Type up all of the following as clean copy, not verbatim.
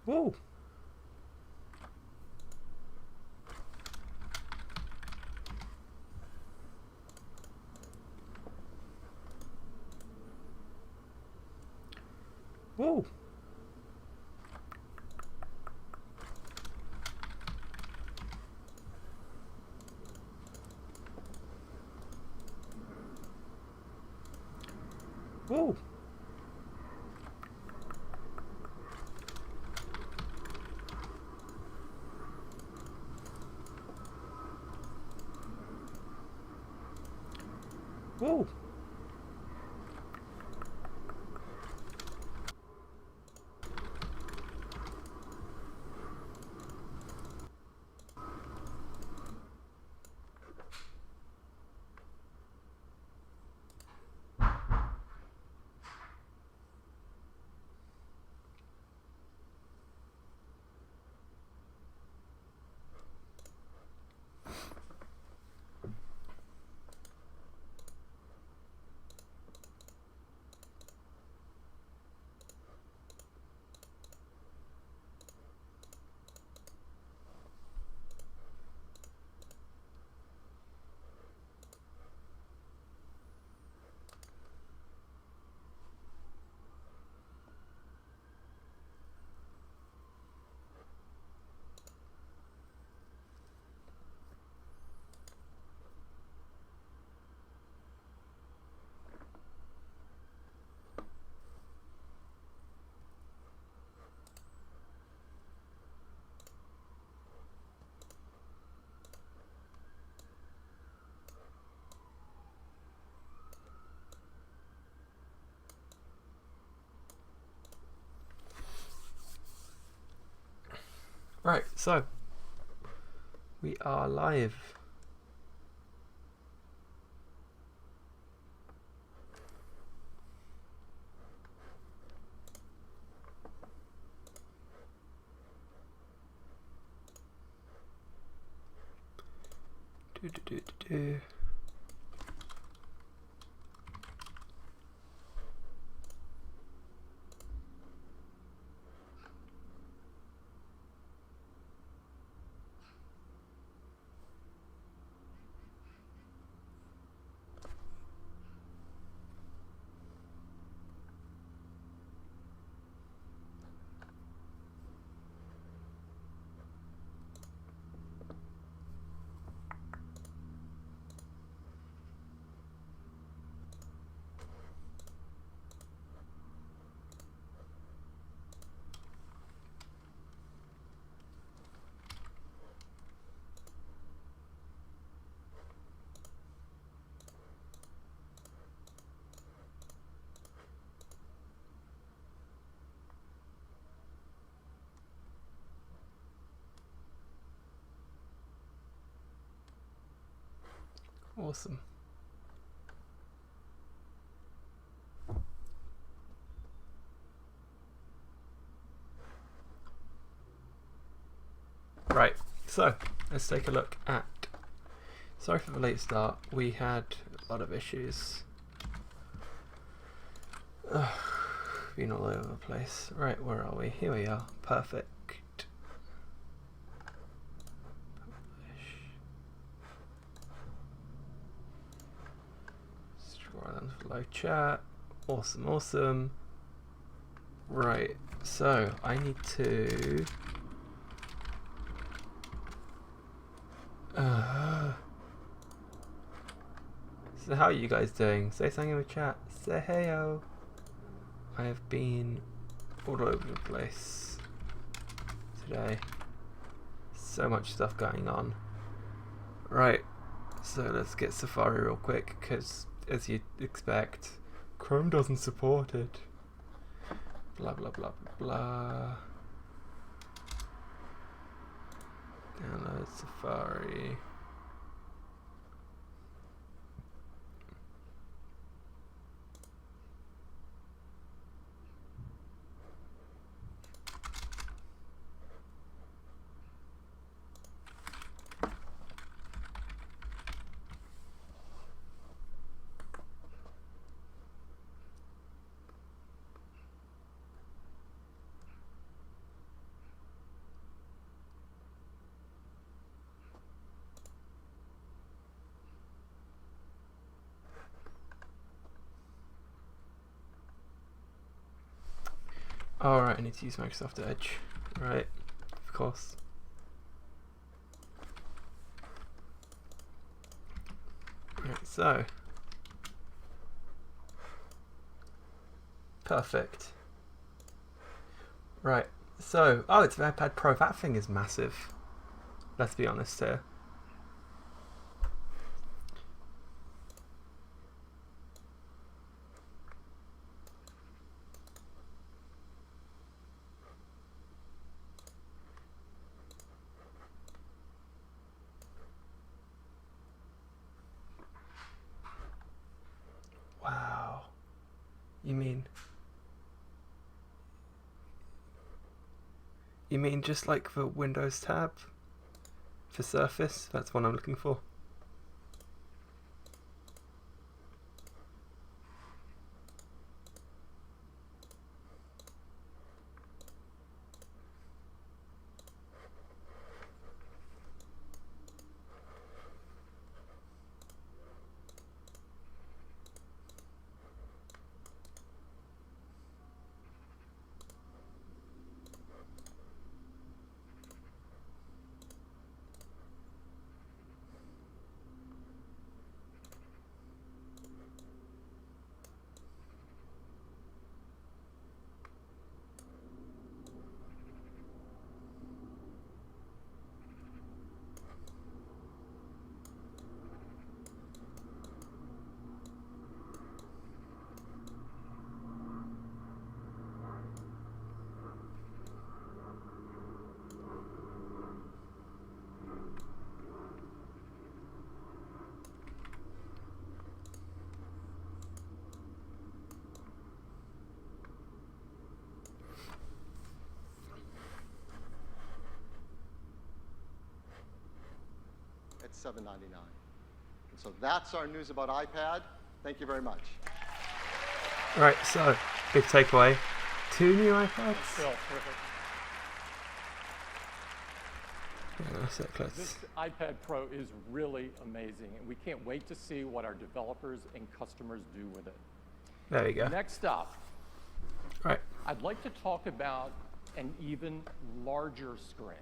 Whoa. Whoa. Whoa. Whoa. Right, so we are live. Do, do, do, do, do. Awesome. Right, so let's take a look at. Sorry for the late start. We had a lot of issues. Been all over the place. Right, where are we? Here we are. Perfect. Live chat. Awesome, awesome. Right, so I need to so how are you guys doing? Say something in the chat. Say heyo. I have been all over the place today. So much stuff going on. Right, so let's get Safari real quick, because as you'd expect, Chrome doesn't support it. Blah blah blah blah. Download Safari. All right, I need to use Microsoft Edge. Right, of course. Right, so perfect. Right, so it's the iPad Pro. That thing is massive. Let's be honest here. Wow. You mean just like the Windows tab for Surface? That's what I'm looking for. At $7.99. So that's our news about iPad. Thank you very much. Right, so big takeaway: 2 new iPads. Phil, terrific. Yeah, that's it. This iPad Pro is really amazing, and we can't wait to see what our developers and customers do with it. There you go. Next up, Right. I'd like to talk about an even larger screen,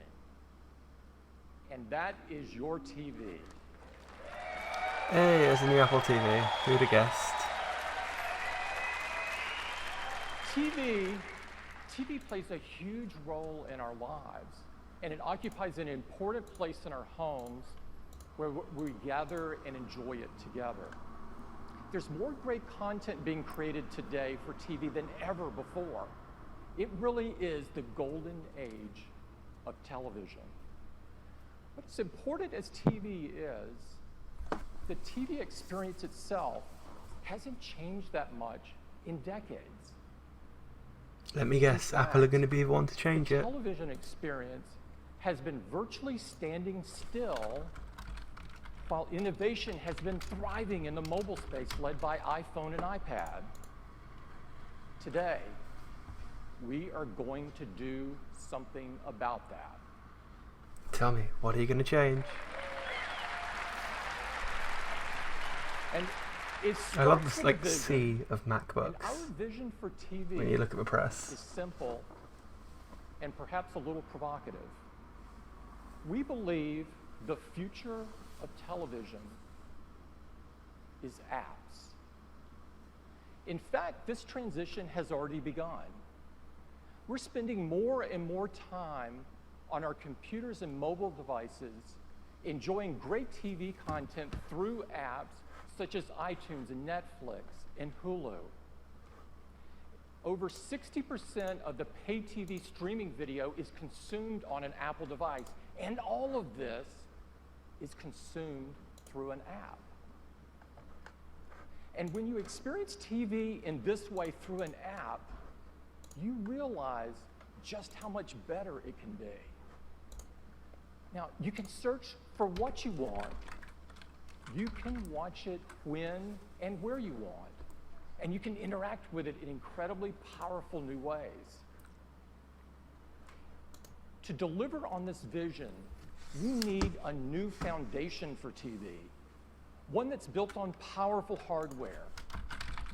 and that is your TV. Hey, there's a new Apple TV. Who would have guessed? TV plays a huge role in our lives, and it occupies an important place in our homes where we gather and enjoy it together. There's more great content being created today for TV than ever before. It really is the golden age of television. But as important as TV is, the TV experience itself hasn't changed that much in decades. Let me guess, Apple are going to be the one to change the it. television experience has been virtually standing still while innovation has been thriving in the mobile space led by iPhone and iPad. Today, we are going to do something about that. Tell me, what are you going to change? And I love this like sea of MacBooks. And our vision for TV when you look at the press is simple and perhaps a little provocative. We believe the future of television is apps. In fact, this transition has already begun. We're spending more and more time on our computers and mobile devices enjoying great TV content through apps such as iTunes and Netflix and Hulu. Over 60% of the paid TV streaming video is consumed on an Apple device, and all of this is consumed through an app. And when you experience TV in this way through an app, you realize just how much better it can be. Now, you can search for what you want. You can watch it when and where you want. And you can interact with it in incredibly powerful new ways. To deliver on this vision, you need a new foundation for TV, one that's built on powerful hardware,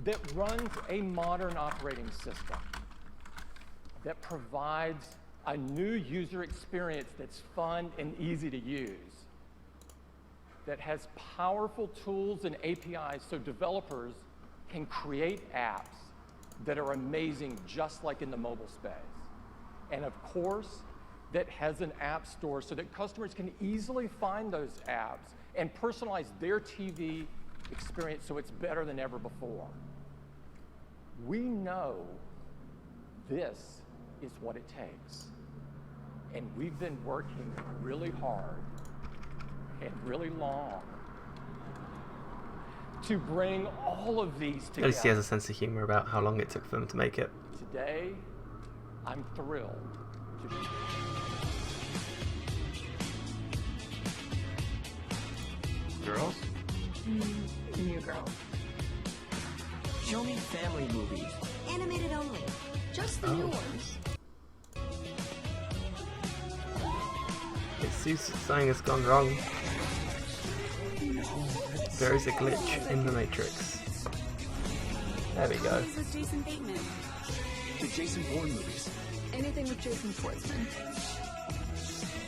that runs a modern operating system, that provides a new user experience that's fun and easy to use, that has powerful tools and APIs so developers can create apps that are amazing just like in the mobile space. And of course, that has an app store so that customers can easily find those apps and personalize their TV experience so it's better than ever before. We know this is what it takes. And we've been working really hard and really long to bring all of these At least he has together. a sense of humor about how long it took for them to make it. Today, I'm thrilled to be here. Girls? New girl. Show me family movies. Animated only. Just the new ones. It seems something has gone wrong. There is a glitch in the Matrix. There we go. Movies with Jason Bateman. The Jason Bourne movies. Anything with Jason Schwartzman.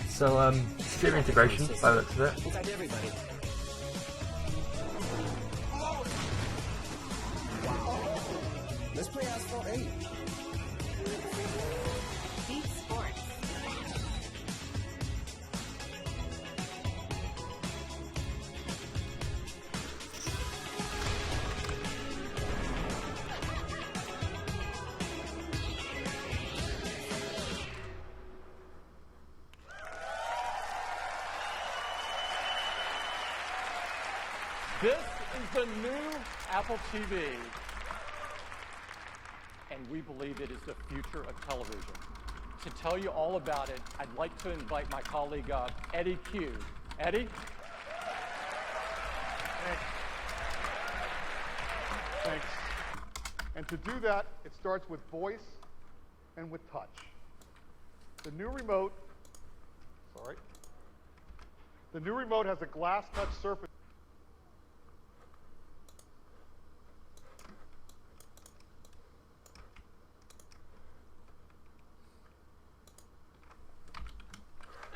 So, sphere integration, by the looks of it. Inside everybody. Let's play Asphalt 8. Beat Sports. This is the new Apple TV, and we believe it is the future of television. To tell you all about it, I'd like to invite my colleague, Eddie Q. Eddie? Thanks. And to do that, it starts with voice and with touch. The new remote has a glass touch surface.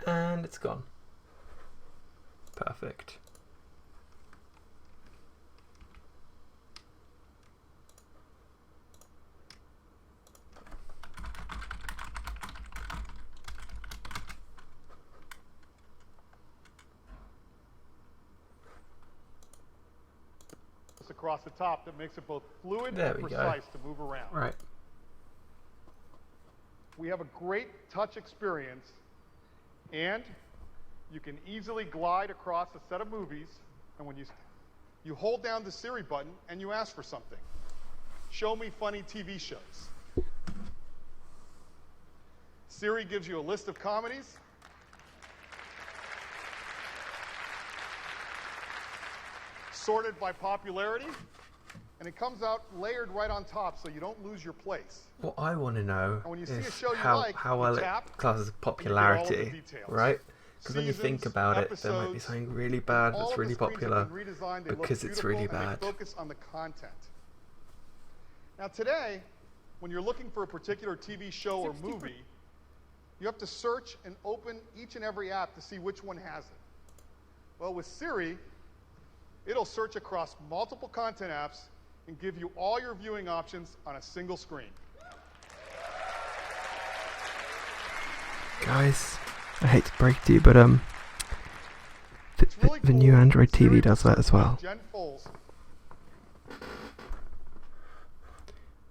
And it's gone. Perfect. Across the top that makes it both fluid There and we go. precise to move around. Right. We have a great touch experience, and you can easily glide across a set of movies, and when you hold down the Siri button and you ask for something. Show me funny TV shows. Siri gives you a list of comedies. Sorted by popularity, and it comes out layered right on top so you don't lose your place. What I want to know And when you see a is show you how, like, how you well it tap, classes all of the popularity, details. right? Because when you think Seasons, about it, there might be episodes, something really bad all that's of really the screens have popular been redesigned. They look because it's beautiful really and they bad. focus on the content. Now today, when you're looking for a particular TV show or movie, you have to search and open each and every app to see which one has it. Well, with Siri, it'll search across multiple content apps and give you all your viewing options on a single screen. Guys, I hate to break it to you, but It's really the new cool. Android Siri TV will does that search as well. Jen Foles.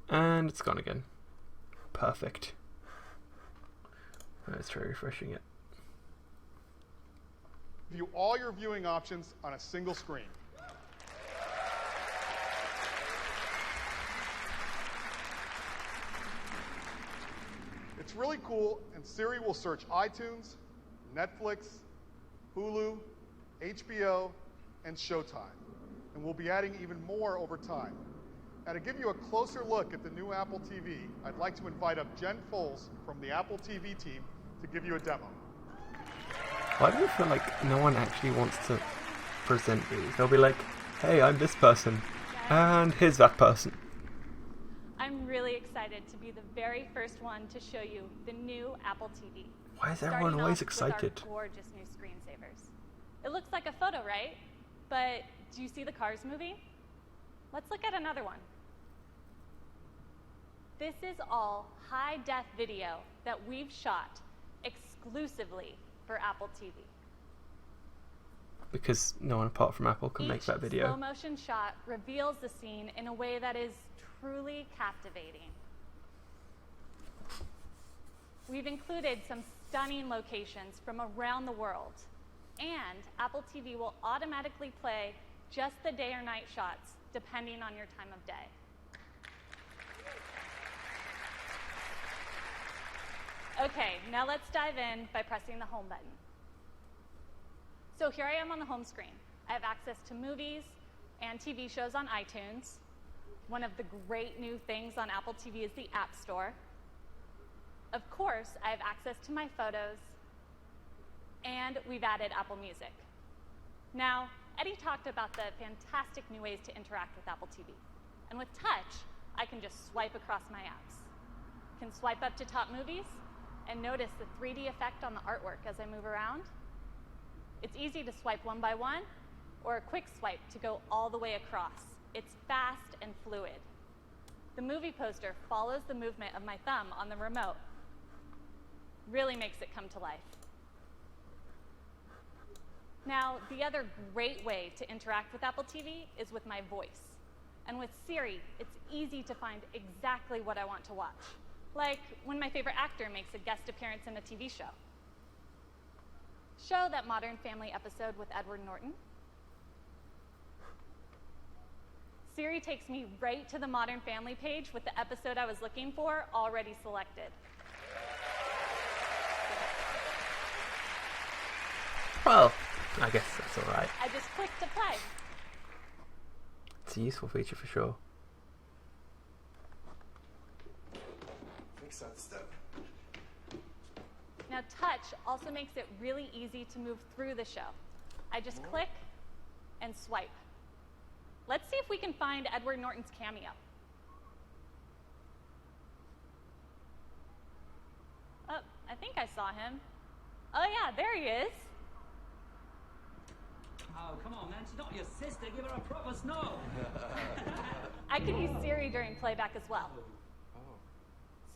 And it's gone again. Perfect. Let's try refreshing it. View all your viewing options on a single screen. It's really cool, and Siri will search iTunes, Netflix, Hulu, HBO, and Showtime. And we'll be adding even more over time. Now, to give you a closer look at the new Apple TV, I'd like to invite up Jen Foles from the Apple TV team to give you a demo. Why do I feel like no one actually wants to present these? They'll be like, hey, I'm this person, and here's that person. I'm really excited to be the very first one to show you the new Apple TV. Why is everyone Starting always off with our excited? gorgeous new screensavers. It looks like a photo, right? But do you see the Cars movie? Let's look at another one. This is all high-def video that we've shot exclusively for Apple TV. Because no one apart from Apple can make that Each video. slow-motion shot reveals the scene in a way that is truly captivating. We've included some stunning locations from around the world, and Apple TV will automatically play just the day or night shots depending on your time of day. Okay, now let's dive in by pressing the home button. So here I am on the home screen. I have access to movies and TV shows on iTunes. One of the great new things on Apple TV is the App Store. Of course, I have access to my photos, and we've added Apple Music. Now, Eddie talked about the fantastic new ways to interact with Apple TV. And with touch, I can just swipe across my apps. I can swipe up to top movies and notice the 3D effect on the artwork as I move around. It's easy to swipe one by one, or a quick swipe to go all the way across. It's fast and fluid. The movie poster follows the movement of my thumb on the remote. Really makes it come to life. Now, the other great way to interact with Apple TV is with my voice. And with Siri, it's easy to find exactly what I want to watch. Like when my favorite actor makes a guest appearance in a TV show. Show that Modern Family episode with Edward Norton. Siri takes me right to the Modern Family page with the episode I was looking for already selected. Well, I guess that's alright. I just clicked to play. It's a useful feature for sure. Next step. Now, touch also makes it really easy to move through the show. I just click and swipe. Let's see if we can find Edward Norton's cameo. Oh, I think I saw him. Oh yeah, there he is. Oh, come on, man. She's not your sister. Give her a proper snow. I can use Siri during playback as well.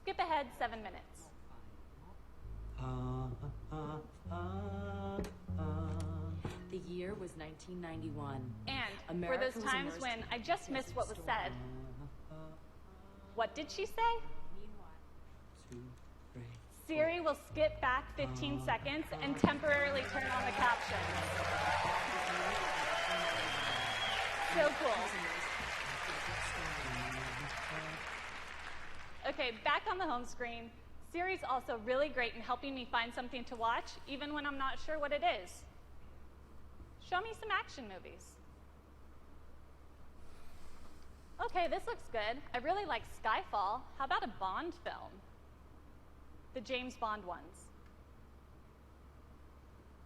Skip ahead 7 minutes. The year was 1991. And America for those was times immersed when in I just a missed what was storm. said, what did she say? Siri will skip back 15 seconds and temporarily turn on the captions. So cool. Okay, back on the home screen. Siri's also really great in helping me find something to watch, even when I'm not sure what it is. Show me some action movies. Okay, this looks good. I really like Skyfall. How about a Bond film? The James Bond ones.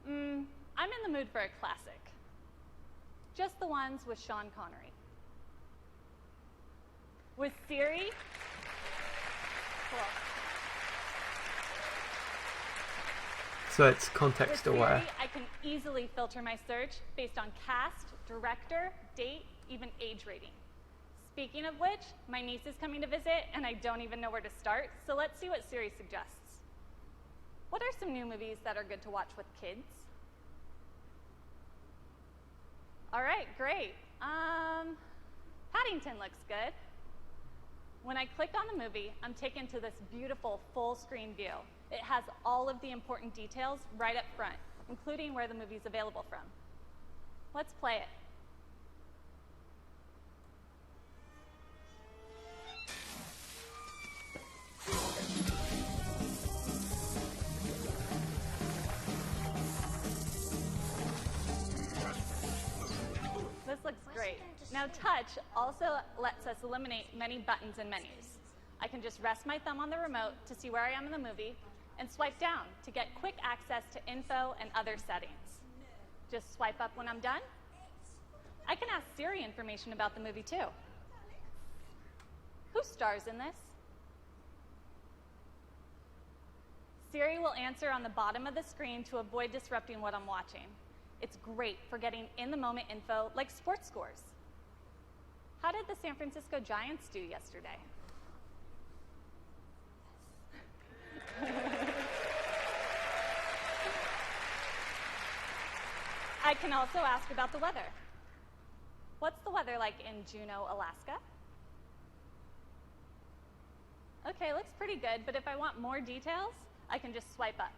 I'm in the mood for a classic. Just the ones with Sean Connery. With Siri, cool. So it's context With aware. Siri, I can easily filter my search based on cast, director, date, even age rating. Speaking of which, my niece is coming to visit, and I don't even know where to start, so let's see what Siri suggests. What are some new movies that are good to watch with kids? All right, great. Paddington looks good. When I click on the movie, I'm taken to this beautiful full-screen view. It has all of the important details right up front, including where the movie's available from. Let's play it. This looks great. Now, touch also lets us eliminate many buttons and menus. I can just rest my thumb on the remote to see where I am in the movie and swipe down to get quick access to info and other settings. Just swipe up when I'm done. I can ask Siri information about the movie too. Who stars in this? Siri will answer on the bottom of the screen to avoid disrupting what I'm watching. It's great for getting in-the-moment info like sports scores. How did the San Francisco Giants do yesterday? I can also ask about the weather. What's the weather like in Juneau, Alaska? Okay, looks pretty good, but if I want more details, I can just swipe up.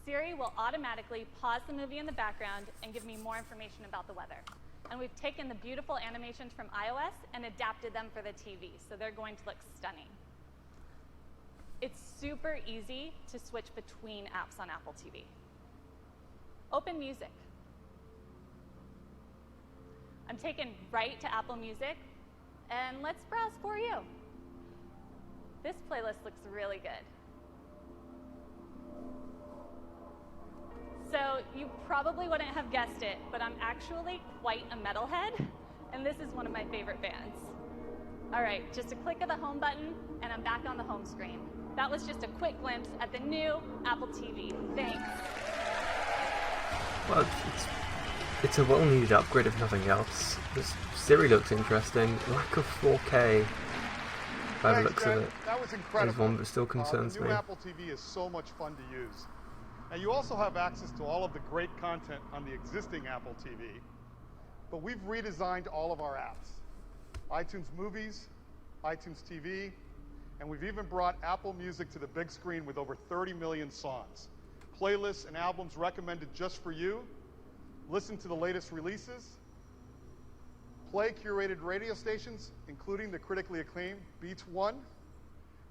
Siri will automatically pause the movie in the background and give me more information about the weather. And we've taken the beautiful animations from iOS and adapted them for the TV, so they're going to look stunning. It's super easy to switch between apps on Apple TV. Open Music. I'm taken right to Apple Music, and let's browse for you. This playlist looks really good. So you probably wouldn't have guessed it, but I'm actually quite a metalhead, and this is one of my favorite bands. All right, just a click of the home button, and I'm back on the home screen. That was just a quick glimpse at the new Apple TV. Thanks. Well, it's a well-needed upgrade if nothing else. This Siri looks interesting. Lack of 4K by the looks of it. That was incredible. Is one that still concerns the me. new Apple TV is so much fun to use. Now you also have access to all of the great content on the existing Apple TV, but we've redesigned all of our apps. iTunes Movies, iTunes TV, and we've even brought Apple Music to the big screen with over 30 million songs. Playlists and albums recommended just for you. Listen to the latest releases. Play curated radio stations, including the critically acclaimed Beats One.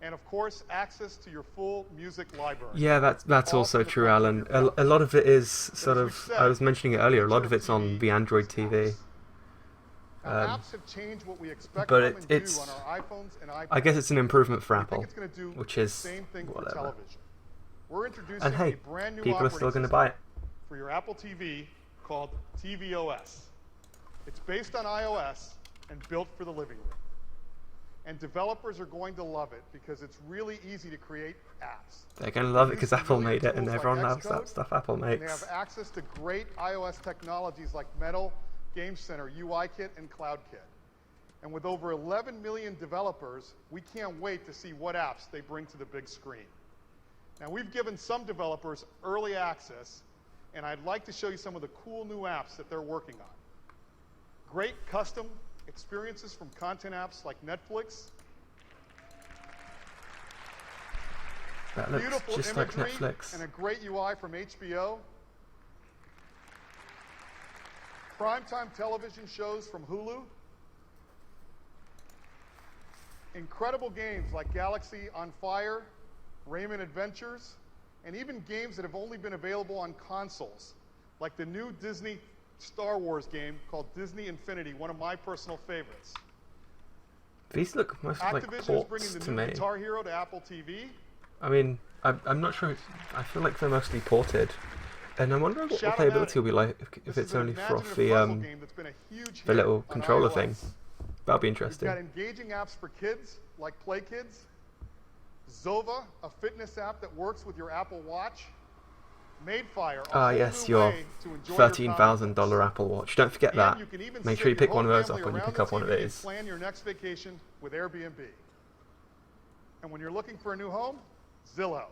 And of course, access to your full music library. Yeah, that's also true, Alan. A lot of it is sort of, I was mentioning it earlier, a lot of it's on the Android TV. Apps have changed what we expect But from and do on our iPhones and iPads. I guess it's an improvement for We think Apple, it's gonna do which the is same thing for whatever. television. We're introducing And hey, a brand new people are still operating going to buy it. system for your Apple TV called tvOS. It's based on iOS and built for the living room. And developers are going to love it because it's really easy to create apps. They're going to love it because Use Apple brilliant made it, and tools everyone like loves that Xcode, stuff Apple and they makes. have access to great iOS technologies like Metal, Game Center, UIKit, and CloudKit. And with over 11 million developers, we can't wait to see what apps they bring to the big screen. Now, we've given some developers early access, and I'd like to show you some of the cool new apps that they're working on. Great custom experiences from content apps like Netflix. That looks Beautiful just like imagery Netflix. and a great UI from HBO. Primetime television shows from Hulu. Incredible games like Galaxy on Fire, Rayman Adventures, and even games that have only been available on consoles, like the new Disney Star Wars game called Disney Infinity, one of my personal favorites. These look mostly like Activision is ports bringing the to new me. Guitar Hero to Apple TV. I mean, I'm not sure. I feel like they're mostly ported, and I wonder what the playability will be like if it's only for off the little controller thing. That'll be interesting. We've got engaging apps for kids like Play Kids, Zova, a fitness app that works with your Apple Watch, Madefire, a whole Yes, new your way to enjoy your $13,000 Apple Watch. Don't forget And that. you can even Make sit sure you pick your one of whole those up family when you around pick the up one of TV and these. Plan your next vacation with Airbnb. And when you're looking for a new home, Zillow.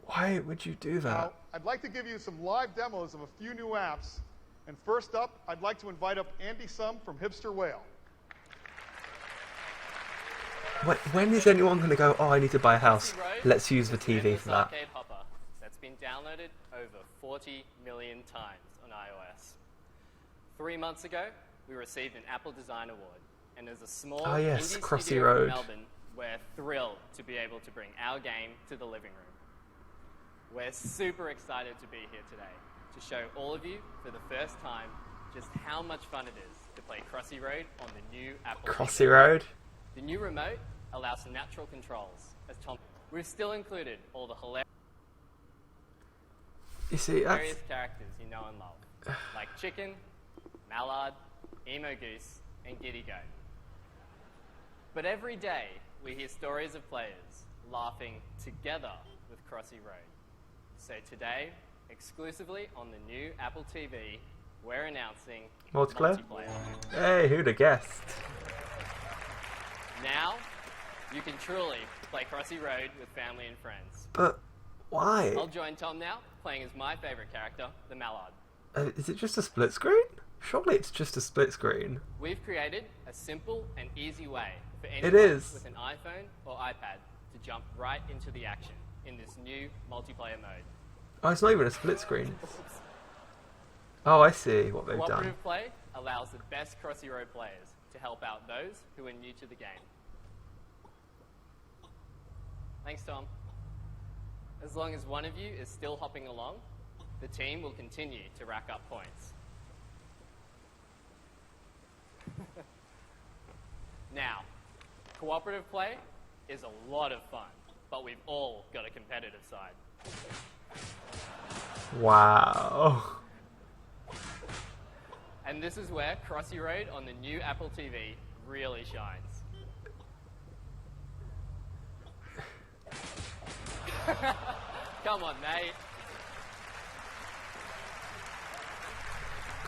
Why would you do that? Now, I'd like to give you some live demos of a few new apps. And first up, I'd like to invite up Andy Sum from Hipster Whale. When is anyone going to go, oh, I need to buy a house? Let's use the TV for that. Arcade hopper that's been downloaded over 40 million times on iOS. 3 months ago, we received an Apple Design Award, and as a small indie Crossy studio Road. in Melbourne, we're thrilled to be able to bring our game to the living room. We're super excited to be here today to show all of you for the first time just how much fun it is to play Crossy Road on the new Apple Crossy TV. Road? The new remote allows natural controls. As Tom, we've still included all the You see, that's... hilarious characters you know and love, like Chicken, Mallard, Emo Goose, and Giddy Goat. But every day, we hear stories of players laughing together with Crossy Road. So today, exclusively on the new Apple TV, we're announcing Multiplayer? Hey, who'd have guessed? Now, you can truly play Crossy Road with family and friends. But why? I'll join Tom now, playing as my favourite character, the Mallard. Is it just a split screen? Surely it's just a split screen. We've created a simple and easy way for It anyone is. with an iPhone or iPad to jump right into the action in this new multiplayer mode. Oh, it's not even a split screen. Oh, I see what they've done. Cooperative play allows the best Crossy Road players to help out those who are new to the game. Thanks, Tom. As long as one of you is still hopping along, the team will continue to rack up points. Now, cooperative play is a lot of fun, but we've all got a competitive side. Wow. And this is where Crossy Road on the new Apple TV really shines. Come on, mate.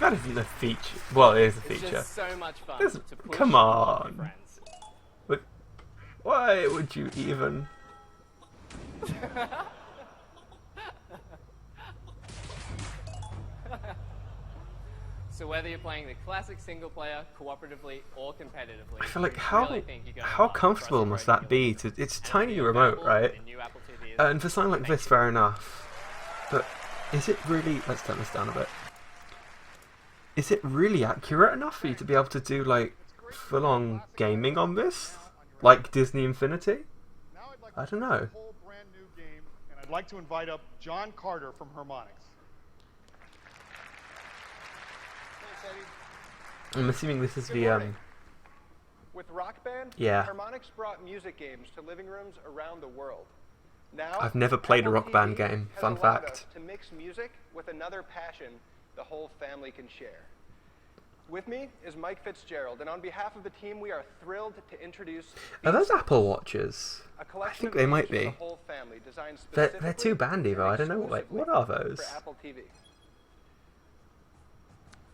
That isn't a feature. Well, it is a feature. It's just so much fun This- to push come all of on. your friends. But why would you even? So whether you're playing the classic single player, cooperatively, or competitively, I feel like we how really think you're gonna how love comfortable Crossy must Road that be? together. It's a And tiny it'll be remote, available right? on the new Apple TV And for something like this, fair enough. But is it really? Let's turn this down a bit. Is it really accurate enough for you to be able to do like full-on gaming on this, like Disney Infinity? Now I'd like I to don't start know. a whole brand new game, and I'd like to invite up John Carter from Harmonix. Thanks, Eddie. I'm assuming this is Good the morning. With Rock Band, Yeah. Harmonix brought music games to living rooms around the world. Now, I've never played a Apple Rock Band TV game. has Fun allowed fact. us to mix music with another passion the whole family can share. With me is Mike Fitzgerald, and on behalf of the team, we are thrilled to introduce Are those Beats, Apple Watches? a I collection think of they games might for the be. whole family, designed They're specifically too bandy though. and I don't know what are those? for Apple TV.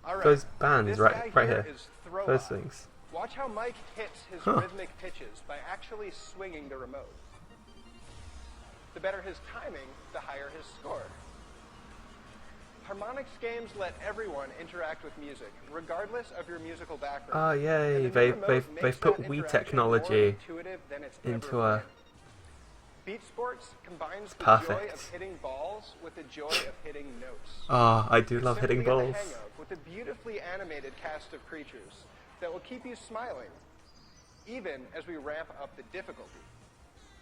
All right. Those bands This right guy here. is Throw Those Up. things. Watch how Mike hits his Huh. rhythmic pitches by actually swinging the remote. The better his timing, the higher his score. Harmonix games let everyone interact with music, regardless of your musical background. Oh And the yay! new They've remote they've makes they've put that Wii interaction technology more intuitive than it's into ever a. been. Beat Sports combines the joy perfect. of hitting balls with the joy of hitting notes. Oh, I do It's love hitting simply in the balls. hang of with a beautifully animated cast of creatures that will keep you smiling, even as we ramp up the difficulty.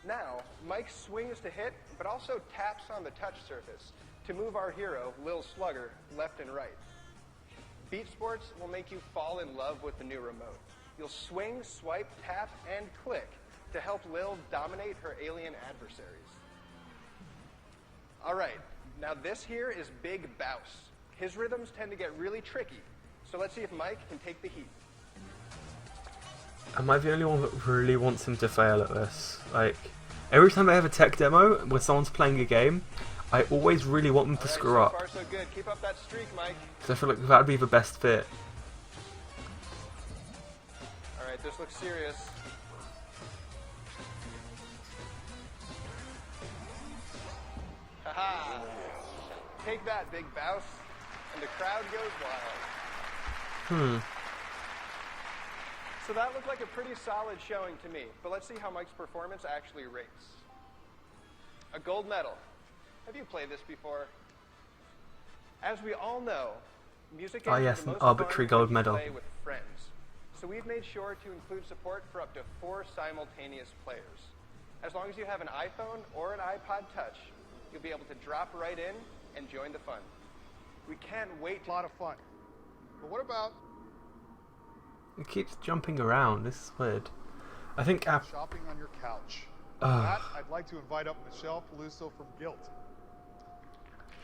Now, Mike swings to hit, but also taps on the touch surface to move our hero, Lil Slugger, left and right. Beat Sports will make you fall in love with the new remote. You'll swing, swipe, tap, and click to help Lil dominate her alien adversaries. All right, now this here is Big Bouse. His rhythms tend to get really tricky, so let's see if Mike can take the heat. Am I the only one that really wants him to fail at this? Like, every time I have a tech demo where someone's playing a game, I always really want them to screw so up. far so good. Keep up that streak, Mike. Because I feel like that would be the best fit. All right, this looks serious. Haha! Take that, Big Bouse. And the crowd goes wild. So that looked like a pretty solid showing to me, but let's see how Mike's performance actually rates. A gold medal. Have you played this before? As we all know, music games Oh, yes, are the an most arbitrary fun when gold you medal. play with friends. So we've made sure to include support for up to 4 simultaneous players. As long as you have an iPhone or an iPod Touch, you'll be able to drop right in and join the fun. We can't wait. A lot of fun. But what about It keeps jumping around. This is weird. I think shopping on your couch? For Ugh. that, I'd like to invite up Michelle Peluso from Guilt.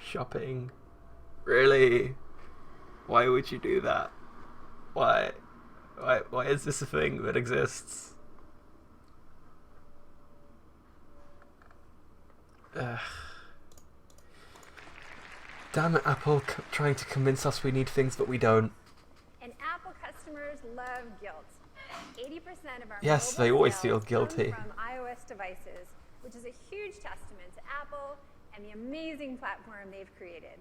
shopping. Really? Why would you do that? Why? Why is this a thing that exists? Damn it, Apple, trying to convince us we need things that we don't. And Apple customers love guilt. 80% of our Yes, mobile they always sales feel guilty. come from iOS devices, which is a huge testament to Apple and the amazing platform they've created.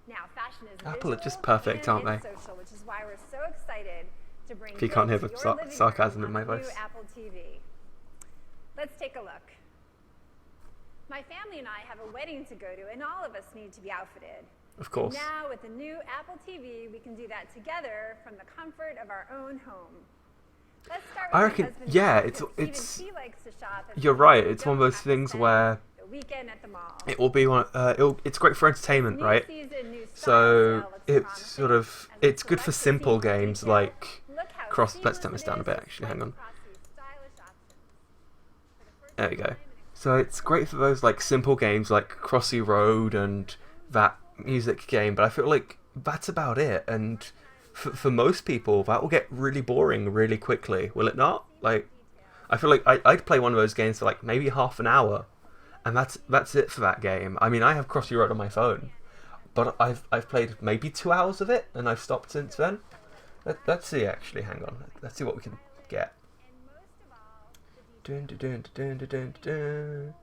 Now, fashion is Apple are visual just perfect, and aren't it's they? social, which is why we're so excited to bring If you can't hear guilt the to your living sarcasm room in my on the voice. new Apple TV. Let's take a look. My family and I have a wedding to go to, and all of us need to be outfitted. Of course. And now, with the new Apple TV, we can do that together from the comfort of our own home. Let's start with I my reckon, husband, yeah, John, it's even he likes to shop at you're places right. we It's one of don't those have to things spend where the weekend at the mall. it will be one. It's great for entertainment, New right? season, new style So sale looks it's promising, sort of and it's good for select simple the games detail. like Look how cross. Let's seamless turn this it down a is bit. to Actually, hang swipe on. across these stylish options. For the first There we go. time in So it's great for those like simple games like Crossy Road and that music game, but I feel like that's about it. And for most people, that will get really boring really quickly, will it not? Like, I feel like I'd play one of those games for like maybe half an hour, and that's it for that game. I mean, I have Crossy Road on my phone, but I've played maybe 2 hours of it, and I've stopped since then. Let's see. Actually, hang on. Let's see what we can get. Dun, dun, dun, dun, dun, dun, dun.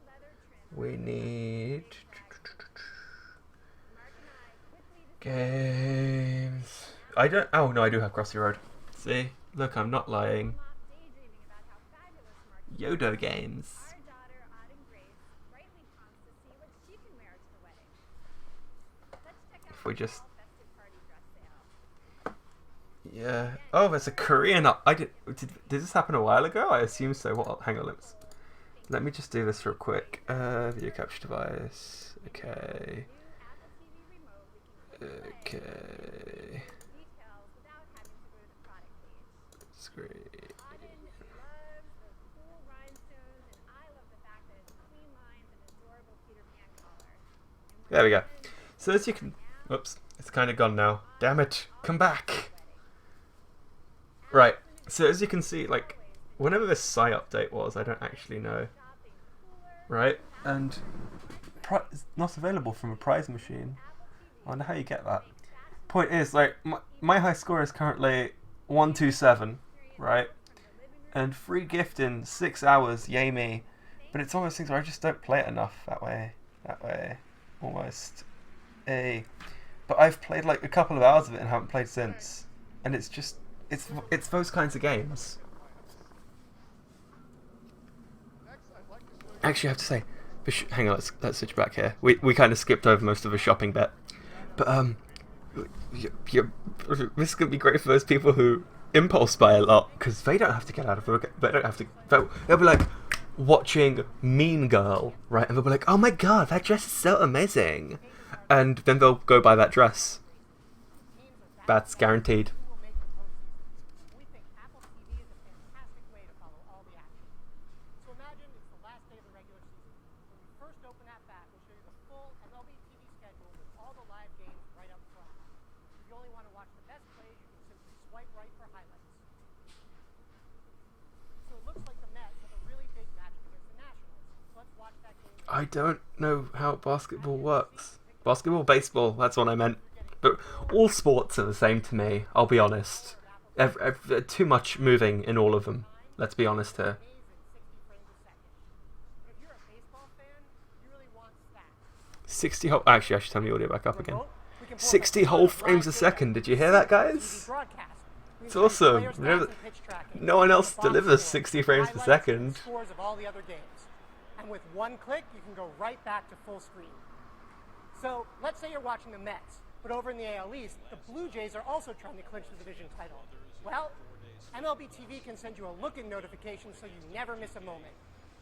We need games. I don't. Oh no, I do have Crossy Road. See, look, I'm not lying. Yodo games. If we just. Yeah. Oh, there's a Korean. Did this happen a while ago? I assume so. What? Hang on. Let me just do this real quick. Video capture device. Okay. Okay. That's great. There we go. So as you can... Whoops. It's kind of gone now. Damn it. Come back. Right. So as you can see, like, whenever this SCI update was, I don't actually know. Right? And it's not available from a prize machine. I wonder how you get that. Point is, like, my high score is currently 127, right? And free gift in 6 hours, yay me. But it's one of those things where I just don't play it enough that way, almost. But I've played like a couple of hours of it and haven't played since. And it's just, it's those kinds of games. Actually, I have to say, hang on, let's switch back here. We kind of skipped over most of the shopping bit. But this could be great for those people who impulse buy a lot, because they don't have to get out of work. They don't have to. They'll be like watching Mean Girl, right? And they'll be like, "Oh my god, that dress is so amazing," and then they'll go buy that dress. That's guaranteed. I don't know how basketball works. Basketball, baseball, that's what I meant. But all sports are the same to me, I'll be honest. Too much moving in all of them. Let's be honest here. 60 whole... Actually, I should turn the audio back up again. 60 whole frames a second. Did you hear that, guys? It's awesome. No one else delivers 60 frames per second. And with one click, you can go right back to full screen. So let's say you're watching the Mets, but over in the AL East, the Blue Jays are also trying to clinch the division title. Well, MLB TV can send you a look-in notification so you never miss a moment.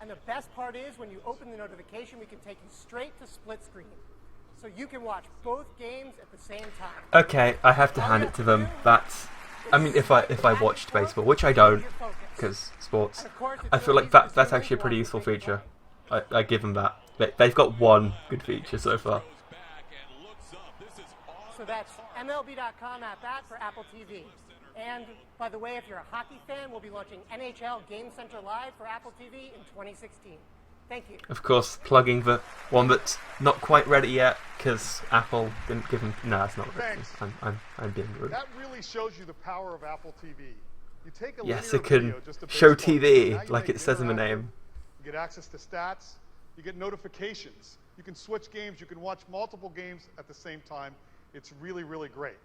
And the best part is, when you open the notification, we can take you straight to split screen. So you can watch both games at the same time. Okay, I have to hand it to them. That's... I mean, if I watched baseball, which I don't, because sports, I feel like that's actually a pretty useful feature. I give them that. They've got one good feature so far. So that's MLB.com @bat for Apple TV. And by the way, if you're a hockey fan, we'll be launching NHL Game Center Live for Apple TV in 2016. Thank you. Of course, plugging the one that's not quite ready yet because Apple didn't give him. No, it's not ready. I'm being rude. That really shows you the power of Apple TV. You take a Yes, linear it can video, just a show baseball game, TV now you like make it says in the interactive. name. You get access to stats. You get notifications. You can switch games. You can watch multiple games at the same time. It's really, really great.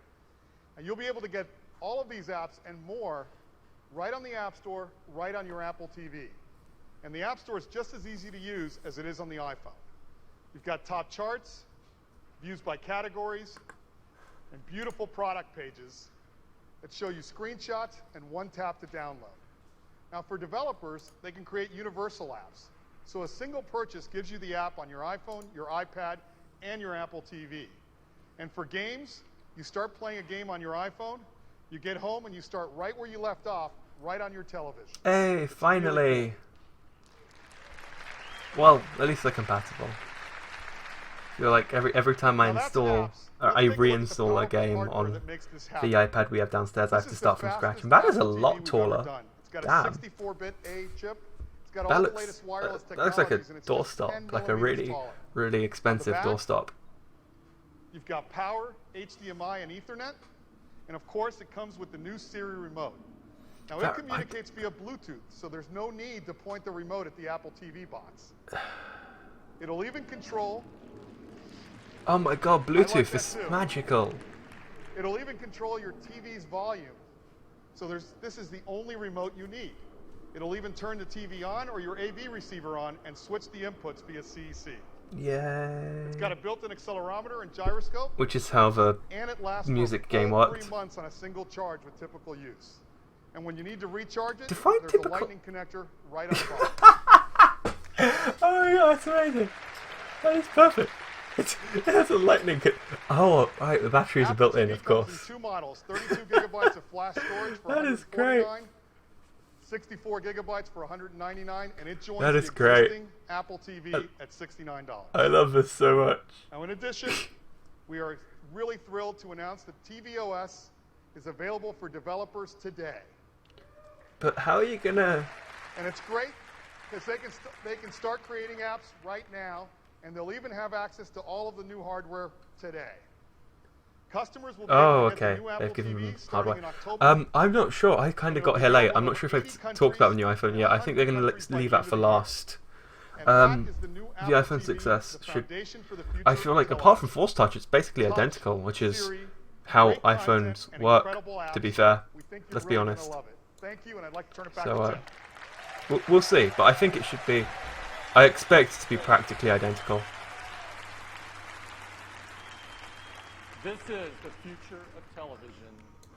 And you'll be able to get all of these apps and more right on the App Store, right on your Apple TV. And the App Store is just as easy to use as it is on the iPhone. You've got top charts, views by categories, and beautiful product pages that show you screenshots and one tap to download. Now for developers, they can create universal apps. So a single purchase gives you the app on your iPhone, your iPad, and your Apple TV. And for games, you start playing a game on your iPhone, you get home and you start right where you left off, right on your television. Hey, finally! Well, at least they're compatible. I feel like every time I install or I reinstall a game on the iPad we have downstairs, I have to start from scratch, and that is a lot taller. Damn. That looks like a doorstop, like a really expensive doorstop. You've got power, HDMI, and Ethernet, and of course it comes with the new Siri remote. Now it communicates via Bluetooth, so there's no need to point the remote at the Apple TV box. It'll even control... Oh my god, Bluetooth is magical. It'll even control your TV's volume. So this is the only remote you need. It'll even turn the TV on or your AV receiver on and switch the inputs via CEC. Yay. It's got a built-in accelerometer and gyroscope. Which is how the music game worked. 3 months on a single charge with typical use. And when you need to recharge it, Define there's typical. a lightning connector right on the bottom. Oh my god, that's amazing. That is perfect. It has a lightning. Oh, right, the batteries are built in, of course. 2 models, 32 gigabytes of flash storage for That is great. 64 gigabytes for $199, and it joins That the is great. existing Apple TV at $69. I love this so much. Now, in addition, we are really thrilled to announce that tvOS is available for developers today. But how are you gonna? And it's great because they can start creating apps right now, and they'll even have access to all of the new hardware today. Customers will be able to get the new Apple They've given TV them starting hardware. in October. I'm not sure. I kind of got here late. I'm not sure if I've talked about the new iPhone yet. I think they're going to leave that for last. The iPhone 6s should. I feel like apart from Force Touch, it's basically identical, which is how iPhones work. To be fair, let's be honest. So we'll see, but I think it should be. I expect it to be practically identical. This is the future of television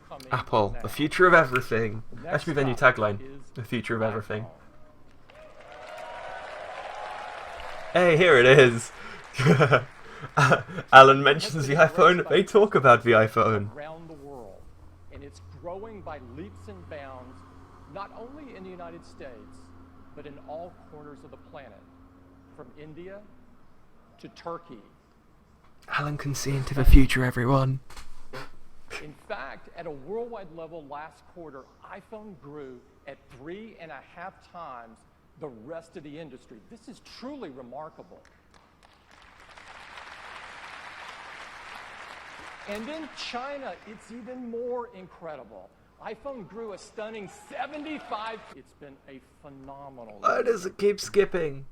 coming Apple, now. the future of everything. The That should be their new tagline. The future of everything. Hey, here it is. Alan mentions the iPhone. They talk about the iPhone. Around the world, and it's growing by leaps and bounds, not only in the United States, but in all corners of the planet, from India to Turkey. Alan can see into the future, everyone. In fact, at a worldwide level last quarter, iPhone grew at 3.5 times the rest of the industry. This is truly remarkable. And in China, it's even more incredible. iPhone grew a stunning 75. It's been a phenomenal. Why does it keep skipping?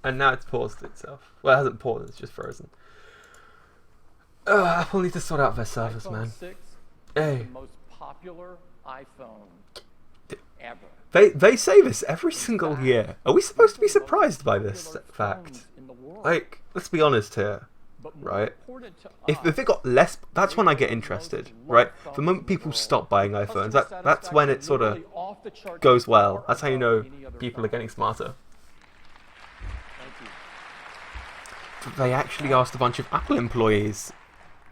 And now it's paused itself. Well, it hasn't paused, it's just frozen. Apple needs to sort out their service, man. 6 Hey. is the most popular iPhone ever. They say this every single year. Are we supposed to be surprised by this fact? Like, let's be honest here, right? If it got less, that's when I get interested, right? The moment people stop buying iPhones, that's when it sort of goes well. That's how you know people are getting smarter. They actually asked a bunch of Apple employees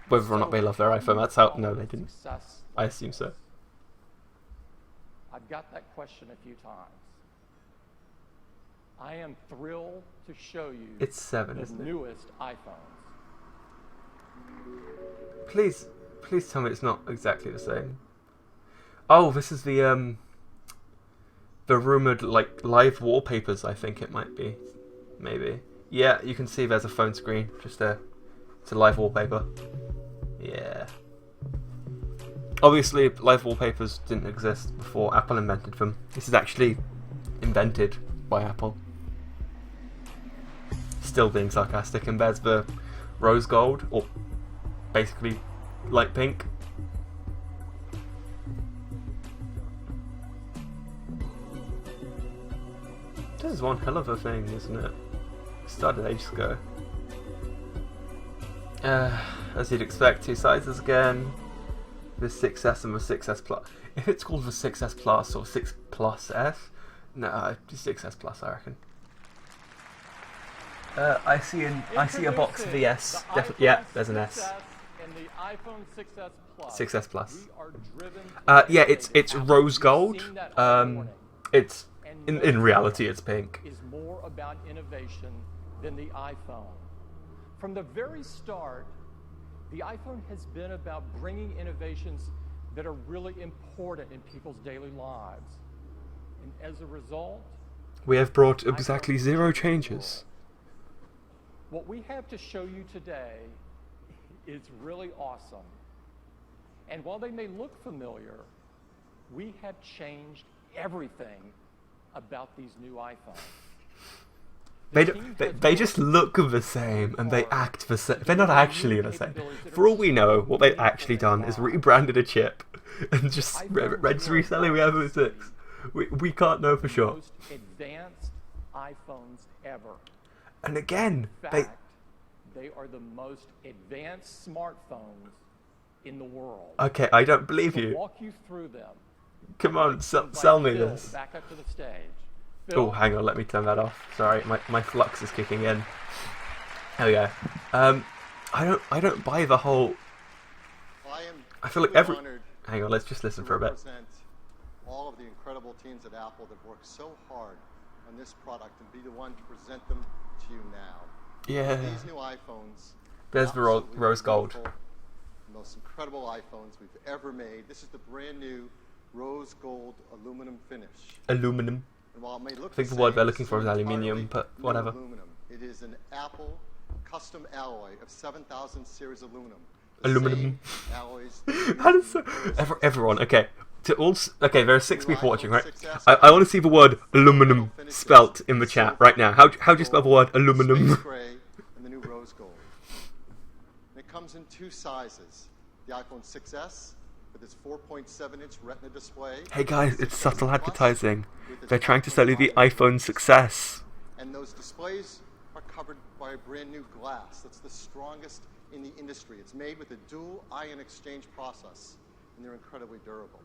whether or not they love their iPhone. That's how. No, they didn't. I assume so. I've got that question a few times. I am thrilled to show you It's 7, the isn't it? newest iPhones. Please tell me it's not exactly the same. Oh, this is the the rumored like live wallpapers. I think it might be, maybe. Yeah, you can see there's a phone screen just there. It's a live wallpaper. Yeah. Obviously, live wallpapers didn't exist before Apple invented them. This is actually invented by Apple. Still being sarcastic. And there's the rose gold, or basically light pink. This is one hell of a thing, isn't it? It started ages ago. As you'd expect, two sizes again. The 6S and the 6S Plus. If it's called the 6S Plus or 6 Plus S, no, 6S Plus, I reckon. I see a box of the S. Definitely, yeah, there's an S. And the iPhone 6S Plus. 6S Plus. Yeah, it's rose gold. It's in reality, it's pink. Is more about innovation than the iPhone. From the very start, the iPhone has been about bringing innovations that are really important in people's daily lives. And as a result, we have brought exactly 0 changes. What we have to show you today is really awesome. And while they may look familiar, we have changed everything about these new iPhones. They just look the same and they act the same. They're not actually the same. For all we know, what they've actually done is rebranded a chip and just reselling the iPhone 6. We can't know for sure. Most advanced iPhones ever. And again, in fact, they are the most advanced smartphones in the world. Okay, I don't believe you. Walk you through them. Come on, sell me this. Back up to the stage. Oh, hang on, let me turn that off. Sorry, my flux is kicking in. There we go. I don't buy the whole. I feel like every. Hang on, let's just listen for a bit. All of the incredible teams at Apple that worked so hard on this product and be the one to present them to you now. Yeah. These new iPhones. There's the rose gold. The most incredible iPhones we've ever made. This is the brand new rose gold aluminum finish. Aluminum. And while it may look I think the word they're looking for is aluminium, but whatever. Aluminum. It is an Apple custom alloy of 7000 series aluminum. Aluminum. Alloys. That is so. Everyone, okay. Okay, there are 6 people watching, right? I want to see the word aluminum spelt in the chat right now. How do you spell the word aluminum? And the new rose gold. And it comes in 2 sizes. The iPhone 6S with its 4.7-inch Retina display. Hey guys, it's subtle advertising. They're trying to sell you the iPhone success. And those displays are covered by a brand new glass that's the strongest in the industry. It's made with a dual ion exchange process, and they're incredibly durable.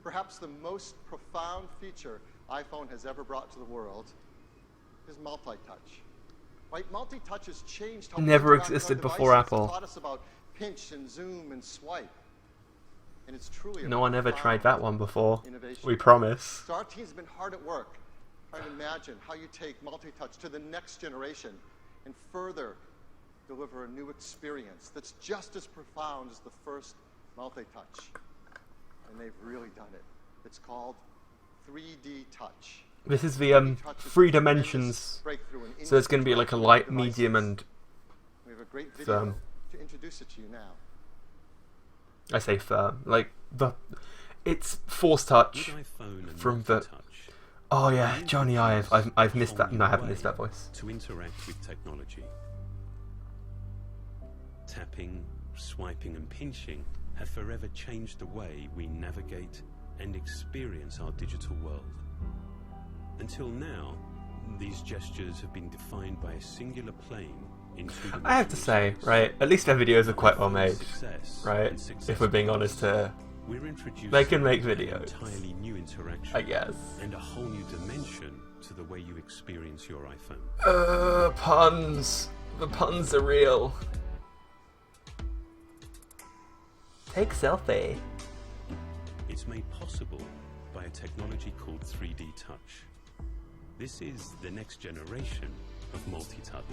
Perhaps the most profound feature iPhone has ever brought to the world is multi-touch. Right? Multi-touch has changed how never we interact with existed our before devices. Apple. It's taught us about pinch and zoom and swipe. And it's truly No one ever tried that one before. Innovation. We promise. So our team's been hard at work trying to imagine how you take multi-touch to the next generation and further deliver a new experience that's just as profound as the first multi-touch. And they've really done it. It's called 3D touch. This is the 3 dimensions. So it's going to be like a light, medium, and we have a great video firm. To introduce it to you now. I say firm, like it's force touch from the. Oh yeah, Johnny I've missed that. No, I haven't missed that voice. To interact with technology. Tapping, swiping, and pinching have forever changed the way we navigate and experience our digital world. Until now, these gestures have been defined by a singular plane. I have to say, right, at least their videos are quite well made, right? If we're being honest here. They can make videos, entirely new interaction, I guess. And a whole new dimension to the way you experience your iPhone. Puns. The puns are real. Take selfie. It's made possible by a technology called 3D touch. This is the next generation of multi-touch.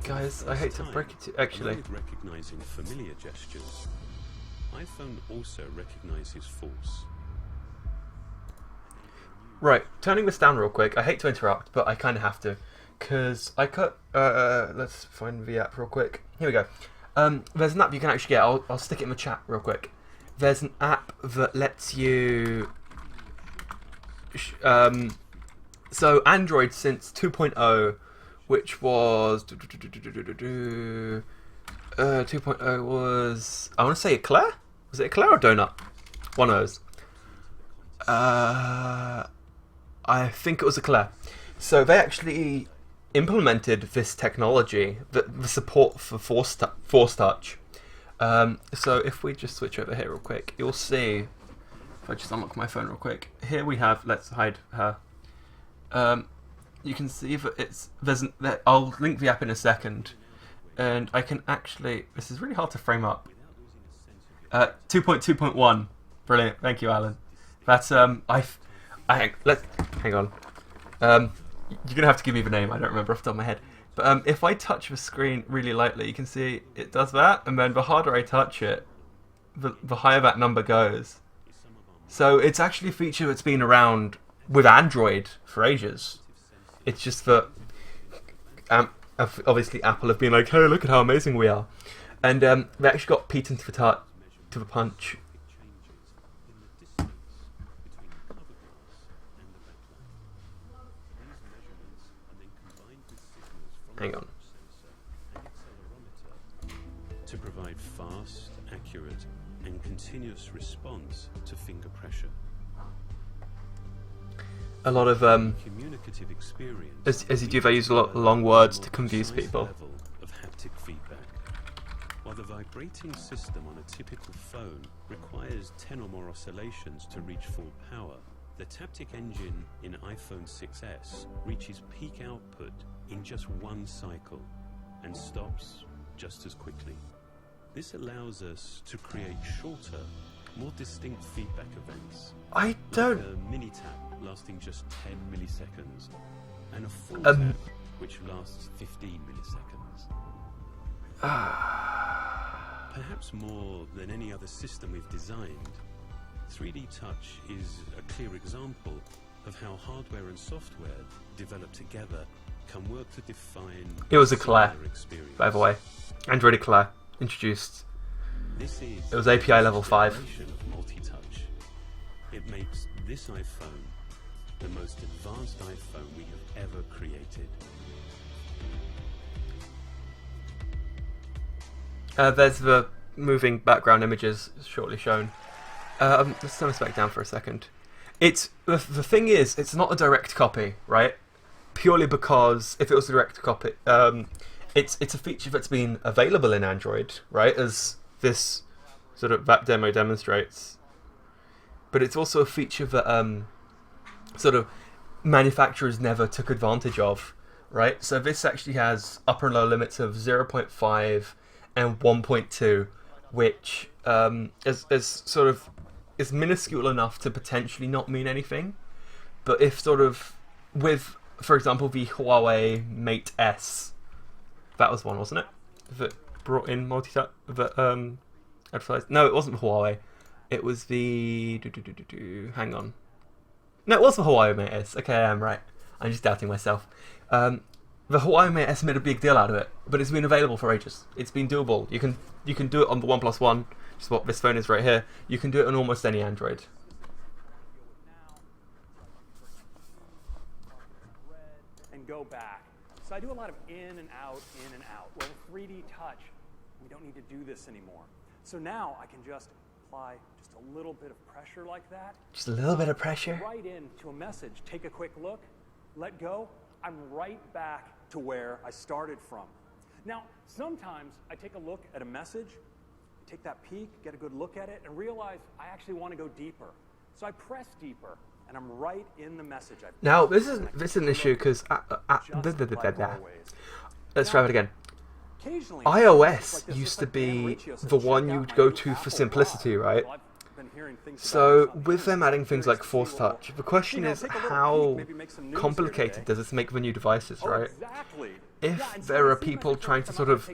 Guys, I hate to break it to you, actually. Along with recognizing familiar gestures, iPhone also recognizes force. Right, turning this down real quick. I hate to interrupt, but I kind of have to, because I cut. Let's find the app real quick. Here we go. There's an app you can actually get. I'll stick it in the chat real quick. There's an app that lets you. So Android since 2.0, which was 2.0 was, I want to say Eclair. Was it Eclair or Donut? One of those. I think it was Eclair. So they actually implemented this technology, the support for Force Touch. So if we just switch over here real quick, you'll see. If I just unlock my phone real quick, here we have. Let's hide her. You can see that I'll link the app in a second, and I can actually. This is really hard to frame up. 2.2.1, brilliant. Thank you, Alan. That's let's hang on. You're gonna have to give me the name. I don't remember off the top of my head. But if I touch the screen really lightly, you can see it does that, and then the harder I touch it, the higher that number goes. So it's actually a feature that's been around with Android for ages. It's just that obviously Apple have been like, hey, look at how amazing we are. And they actually got Pete into the punch. Hang on. To provide fast, accurate, and continuous response to finger pressure. A lot of communicative experience. As you do, they use a lot of long words to confuse people. Level of haptic feedback. While the vibrating system on a typical phone requires 10 or more oscillations to reach full power, the Taptic engine in iPhone 6s reaches peak output in just one cycle and stops just as quickly. This allows us to create shorter, more distinct feedback events. I don't. Like a mini tap lasting just 10 milliseconds, and a full tap which lasts 15 milliseconds. Perhaps more than any other system we've designed, 3D Touch is a clear example of how hardware and software developed together can work to define. It was Eclair, by the way. Android Eclair introduced. It was API level 5. Multi-touch. It makes this iPhone the most advanced iPhone we have ever created. There's the moving background images shortly shown. Let's turn this back down for a second. It's the thing is, it's not a direct copy, right? Purely because if it was a direct copy, it's a feature that's been available in Android, right? As this sort of that demo demonstrates. But it's also a feature that sort of manufacturers never took advantage of, right? So this actually has upper and lower limits of 0.5 and 1.2, which is minuscule enough to potentially not mean anything. But if sort of with, for example, the Huawei Mate S, that was one, wasn't it? That brought in multi-tap, that advertised. No, it wasn't Huawei. It was the hang on. No, it was the Huawei Mate S. Okay, I am right. I'm just doubting myself. The Huawei Mate S made a big deal out of it, but it's been available for ages. It's been doable. You can do it on the OnePlus One, which is what this phone is right here. You can do it on almost any Android. And go back. So I do a lot of in and out, in and out. Well, with 3D Touch, we don't need to do this anymore. So now I can just apply just a little bit of pressure like that. Just a little bit of pressure. Right into a message. Take a quick look. Let go. I'm right back to where I started from. Now, sometimes I take a look at a message, take that peek, get a good look at it, and realize I actually want to go deeper. So I press deeper, and I'm right in the message. Now, this is an issue because let's try it again. iOS used to be the one you'd go to for simplicity, right? been hearing things So about with them adding things like Force Touch, the question is how complicated does this make the new devices, right? If there are people trying to sort of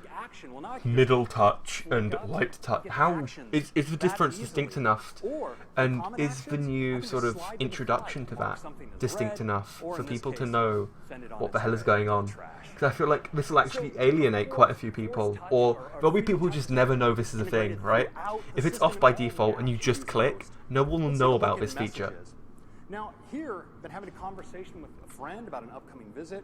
middle touch and light touch, how is the difference distinct enough? And is the new sort of introduction to that distinct enough for people to know what the hell is going on? Because I feel like this will actually alienate quite a few people, or there'll be people who just never know this is a thing, right? If it's off by default and you just click, no one will know about this feature. Now, here, been having a conversation with a friend about an upcoming visit.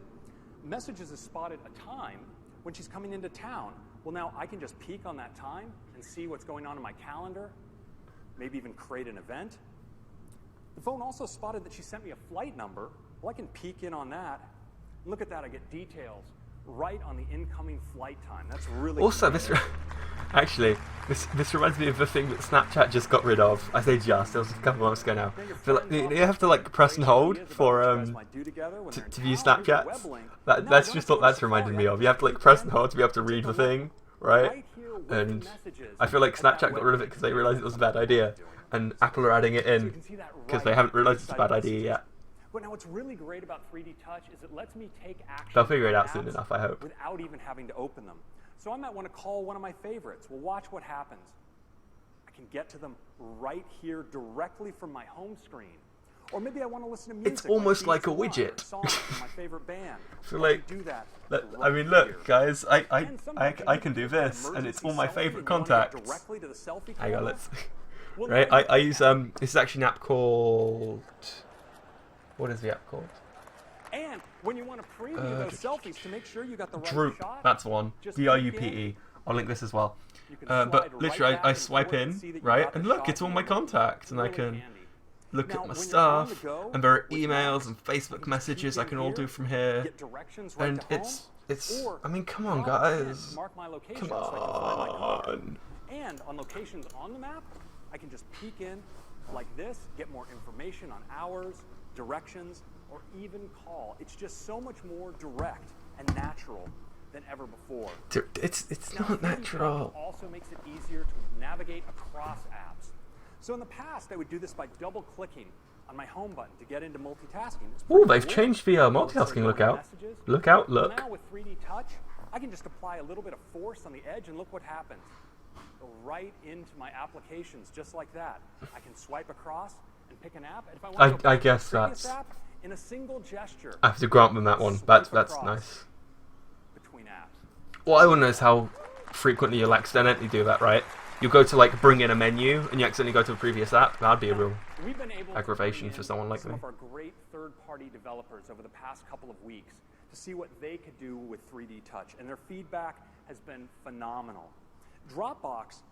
Messages has spotted a time when she's coming into town. Well, now I can just peek on that time and see what's going on in my calendar, maybe even create an event. The phone also spotted that she sent me a flight number. Well, I can peek in on that. And look at that, I get details right on the incoming flight time. That's really also this reminds me of the thing that Snapchat just got rid of. I say just, it was a couple months ago now. You have to like press and hold for to view Snapchats. That's just what that's reminded me of. You have to like press and hold to be able to read the thing, right? And I feel like Snapchat got rid of it because they realized it was a bad idea, and Apple are adding it in because they haven't realized it's a bad idea yet. But now what's really great about 3D Touch is it lets me take action. They'll figure it out soon enough, I hope. Without even having to open them. So I might want to call one of my favorites. Well, watch what happens. I can get to them right here directly from my home screen. Or maybe I want to listen to music. It's almost like a widget. My favorite band. So like, I mean, look, guys, I can do this, and it's all my favorite contacts. Hang on, let's. Right, I use this is actually an app called. What is the app called? And when you want to preview those selfies to make sure you got the right Droop, shot, that's the one. DRUPE. I'll link this as well. But literally, I swipe in, right, and look, it's all my contacts, and I can look at my stuff, and there are emails and Facebook messages I can all do from here, and it's. I mean, come on, guys. Come on. And on locations on the map, I can just peek in like this, get more information on hours, directions, or even call. It's just so much more direct and natural than ever before. It's not natural. It also makes it easier to navigate across apps. So in the past, I would do this by double-clicking on my home button to get into multitasking. Oh, they've changed the multitasking. Look out. Look out, look. Now with 3D Touch, I can just apply a little bit of force on the edge and look what happens. Go right into my applications just like that. I can swipe across and pick an app. And if I want to I guess that's. App, in a single gesture, I have to grant them that one. That's nice. Between apps. What I want to know is how frequently you'll accidentally do that, right? You'll go to like bring in a menu and you accidentally go to a previous app. That'd be a real aggravation for someone like me. Some of our great third-party developers over the past couple of weeks to see what they could do with 3D Touch, and their feedback has been phenomenal. Dropbox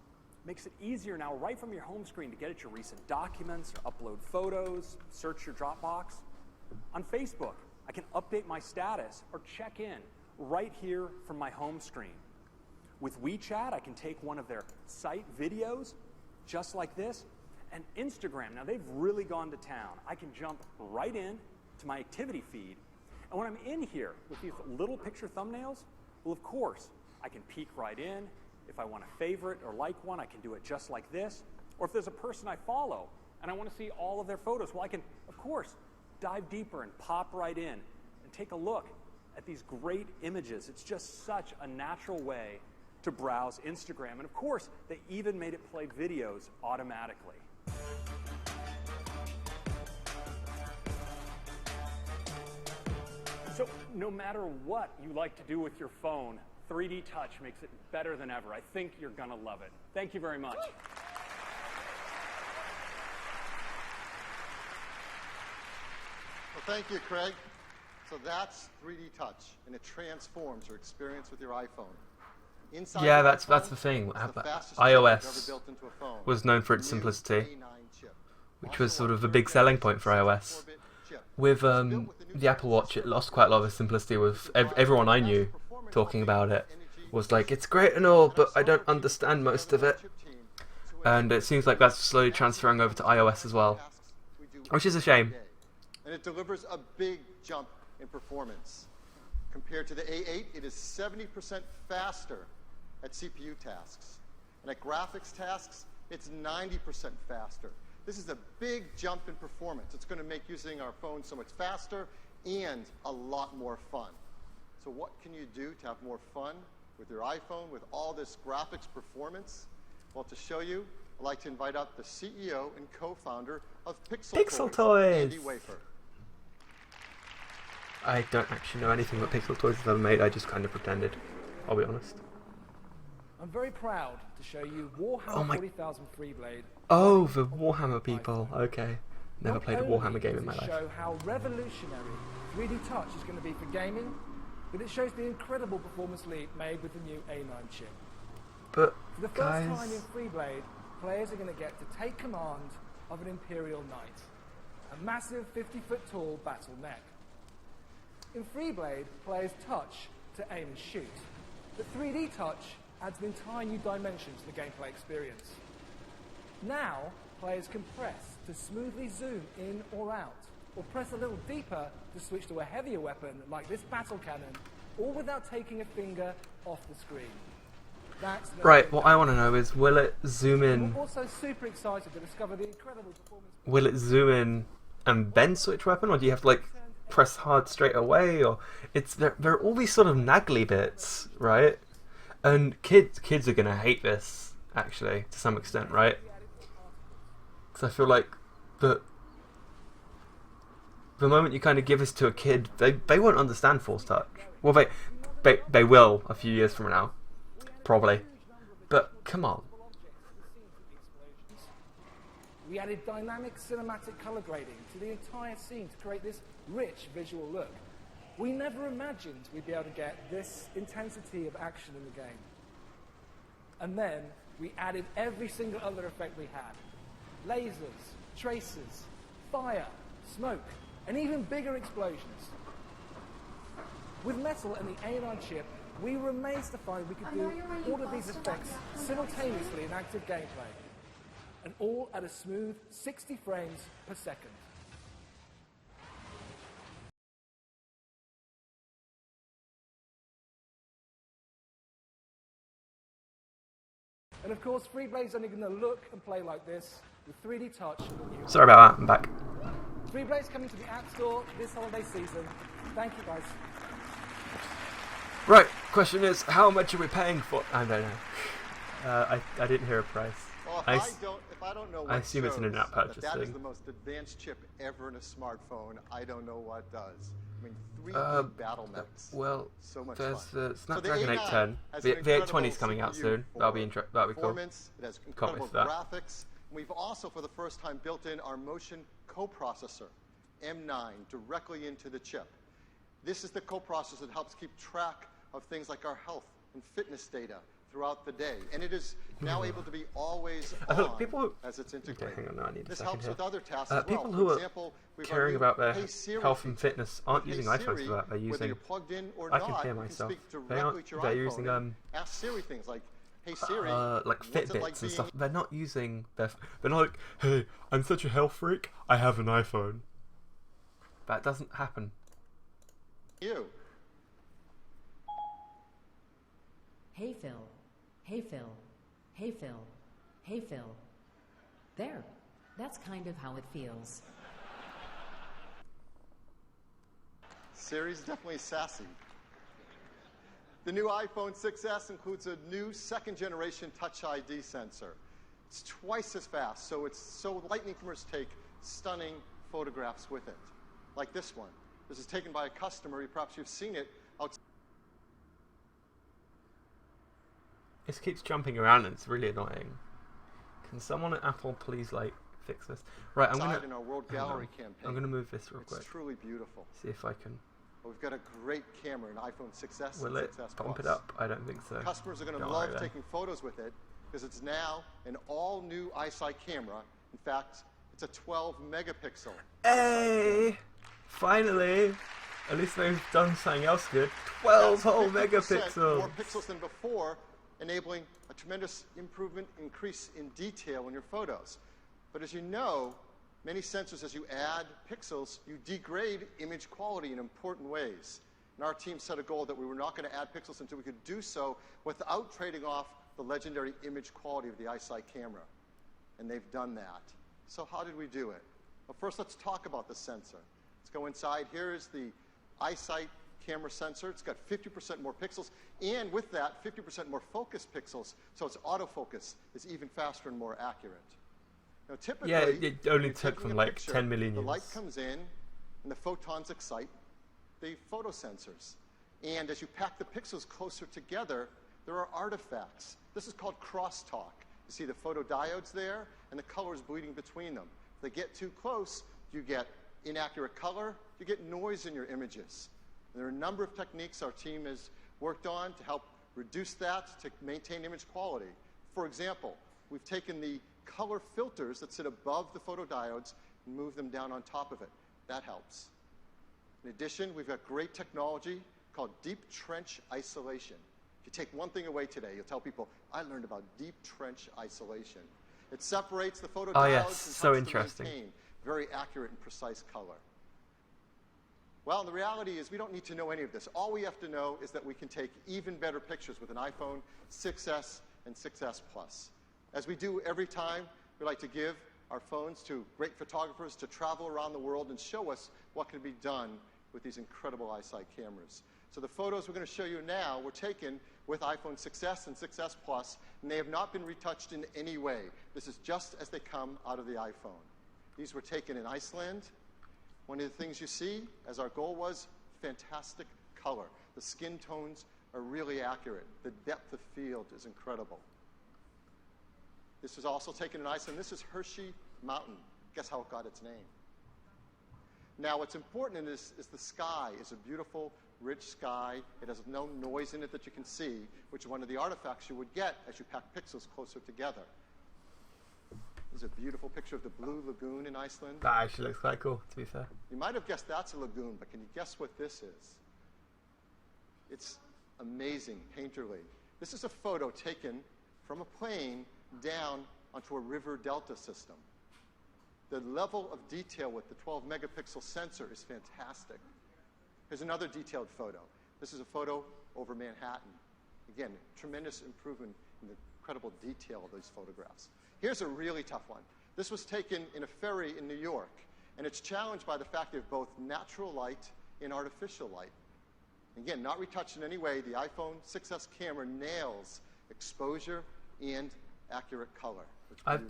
makes it easier now right from your home screen to get at your recent documents or upload photos, search your Dropbox. On Facebook, I can update my status or check in right here from my home screen. With WeChat, I can take one of their site videos just like this. And Instagram, now they've really gone to town. I can jump right in to my activity feed. And when I'm in here with these little picture thumbnails, well, of course, I can peek right in. If I want to favorite or like one, I can do it just like this. Or if there's a person I follow and I want to see all of their photos, well, I can, of course, dive deeper and pop right in and take a look at these great images. It's just such a natural way to browse Instagram. And of course, they even made it play videos automatically. So no matter what you like to do with your phone, 3D Touch makes it better than ever. I think you're going to love it. Thank you very much. Well, thank you, Craig. So that's 3D Touch, and it transforms your experience with your iPhone. Inside Yeah, your that's iPhone, the thing. it's the fastest chip iOS ever built into a phone. was known for its New simplicity, A9 chip. which was sort of a big selling point for iOS. With the Apple Watch, it lost quite a lot of its simplicity. With everyone I knew talking about it was like, it's great and all, but I don't understand most of it. And it seems like that's slowly transferring over to iOS as well, which is a shame. And it delivers a big jump in performance. Compared to the A8, it is 70% faster at CPU tasks. And at graphics tasks, It's 90% faster. This is a big jump in performance. It's going to make using our phone so much faster and a lot more fun. So what can you do to have more fun with your iPhone with all this graphics performance? Well, to show you, I'd like to invite up the CEO and co-founder of Pixel Toys, Andy Wafer. I don't actually know anything that Pixel Toys has ever made. I just kind of pretended. I'll be honest. I'm very proud to show you Warhammer 40,000 Freeblade. Oh, the Warhammer people. Okay. Never played a Warhammer game in my life. Show how revolutionary 3D touch is going to be for gaming, but it shows the incredible performance leap made with the new A9 chip. But, for the first time in Freeblade, players are going to get to take command of an Imperial Knight, a massive 50-foot tall battle mech. In Freeblade, players touch to aim and shoot, but 3D touch adds an entire new dimension to the gameplay experience. Now, players can press to smoothly zoom in or out, or press a little deeper to switch to a heavier weapon like this battle cannon, all without taking a finger off the screen. That's right, what I want to know is, will it zoom in... I'm also super excited to discover the incredible performance... Will it zoom in and then switch weapon, or do you have to, like, press hard straight away? Or there are all these sort of naggly bits, right? And kids are going to hate this, actually, to some extent, right? Because I feel like the moment you kind of give this to a kid, they won't understand Force Touch. Well, they will a few years from now, probably. But come on. We added dynamic cinematic color grading to the entire scene to create this rich visual look. We never imagined we'd be able to get this intensity of action in the game. And then we added every single other effect we had. Lasers, tracers, fire, smoke, and even bigger explosions. With Metal and the A9 chip, we were amazed to find we could do all of these effects simultaneously in active gameplay, and all at a smooth 60 frames per second. And of course, Freeblade's only going to look and play like this with 3D touch and the new... Sorry about that, I'm back. Freeblade's coming to the App Store this holiday season. Thank you, guys. Right, question is, how much are we paying for... I don't know. I didn't hear a price. Well, if I don't know what I assume it's an in-app purchase that thing. is the most advanced chip ever in a smartphone. I don't know what does. I mean, 3D battle mechs. Well, so much there's fun. the Snapdragon So 810. The 820 is coming out soon. That'll be cool. It has incredible graphics. We've also, for the first time, built in our motion coprocessor, M9, directly into the chip. This is the coprocessor that helps keep track of things like our health and fitness data throughout the day, and it is now able to be always on as it's integrated. Okay, hang on, no, I need this a helps second with here. other tasks as well. People For who example, are caring about their health and feature. fitness aren't using iPhones for that. They're Whether using. you're plugged in or I not, can hear you myself. speak directly to your They're iPhone using and ask Siri things like, "Hey Siri, like what's Fitbits it like and stuff. being They're not using their. They're not like, hey, I'm such a health freak. I have an iPhone. That doesn't happen. you?" Hey Phil. Hey Phil. Hey Phil. Hey Phil. There. That's kind of how it feels. Siri's definitely sassy. The new iPhone 6s includes a new second-generation Touch ID sensor. It's twice as fast, so lightning cameras take stunning photographs with it, like this one. This is taken by a customer. Perhaps you've seen it outside. This keeps jumping around and it's really annoying. Can someone at Apple please fix this? Right, I'm gonna. In our World Gallery campaign. I'm gonna move this real quick. It's truly beautiful. See if I can. Well, we've got a great camera, an iPhone 6s Will and it 6s bump Plus. it up? I don't think so. Customers are going to love taking photos with it because it's now an all-new iSight camera. In fact, it's a 12 megapixel. Hey! Finally! At least they've done something else good. 12 whole megapixels! More pixels than before, enabling a tremendous increase in detail in your photos. But as you know, many sensors, as you add pixels, you degrade image quality in important ways. And our team set a goal that we were not going to add pixels until we could do so without trading off the legendary image quality of the iSight camera. and they've done that. So how did we do it? Well, first let's talk about the sensor. Let's go inside. Here is the EyeSight camera sensor. It's got 50% more pixels, and with that, 50% more focus pixels, so its autofocus is even faster and more accurate. Now, typically, yeah, it only took from like 10 million the years. light comes in, and the photons excite the photosensors. And as you pack the pixels closer together, there are artifacts. This is called crosstalk. You see the photodiodes there, and the colors bleeding between them. If they get too close, you get inaccurate color, you get noise in your images. And there are a number of techniques our team has worked on to help reduce that, to maintain image quality. For example, we've taken the color filters that sit above the photodiodes and moved them down on top of it. That helps. In addition, we've got great technology called deep trench isolation. If you take one thing away today, you'll tell people, I learned about deep trench isolation. It separates the photodiodes Oh yes, and so helps interesting. to maintain very accurate and precise color. Well, the reality is we don't need to know any of this. All we have to know is that we can take even better pictures with an iPhone 6S and 6S Plus. As we do every time, we like to give our phones to great photographers to travel around the world and show us what can be done with these incredible EyeSight cameras. So the photos we're going to show you now were taken with iPhone 6S and 6S Plus, and they have not been retouched in any way. This is just as they come out of the iPhone. These were taken in Iceland. One of the things you see, as our goal was, fantastic color. The skin tones are really accurate. The depth of field is incredible. This was also taken in Iceland. This is Hershey Mountain. Guess how it got its name? Now, what's important in this is the sky is a beautiful, rich sky. It has no noise in it that you can see, which is one of the artifacts you would get as you pack pixels closer together. This is a beautiful picture of the Blue Lagoon in Iceland. That actually looks quite cool, to be fair. You might have guessed that's a lagoon, but can you guess what this is? It's amazing, painterly. This is a photo taken from a plane down onto a river delta system. The level of detail with the 12 megapixel sensor is fantastic. Here's another detailed photo. This is a photo over Manhattan. Again, tremendous improvement in the incredible detail of these photographs. Here's a really tough one. This was taken in a ferry in New York, and it's challenged by the fact of both natural light and artificial light. Again, not retouched in any way, the iPhone 6S camera nails exposure and accurate color.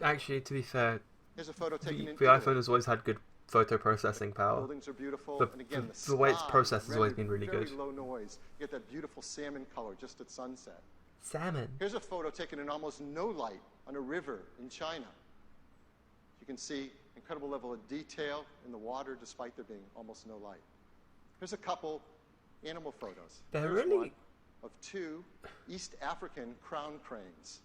Actually, to be fair, here's a photo taken in the iPhone has always had good photo processing power. Buildings are beautiful, But and again, the way it's processed has always been really very good. low noise. You get that beautiful salmon color just at sunset. Salmon. Here's a photo taken in almost no light on a river in China. You can see incredible level of detail in the water despite there being almost no light. Here's a couple animal photos. They're Here's really one of two East African crown cranes.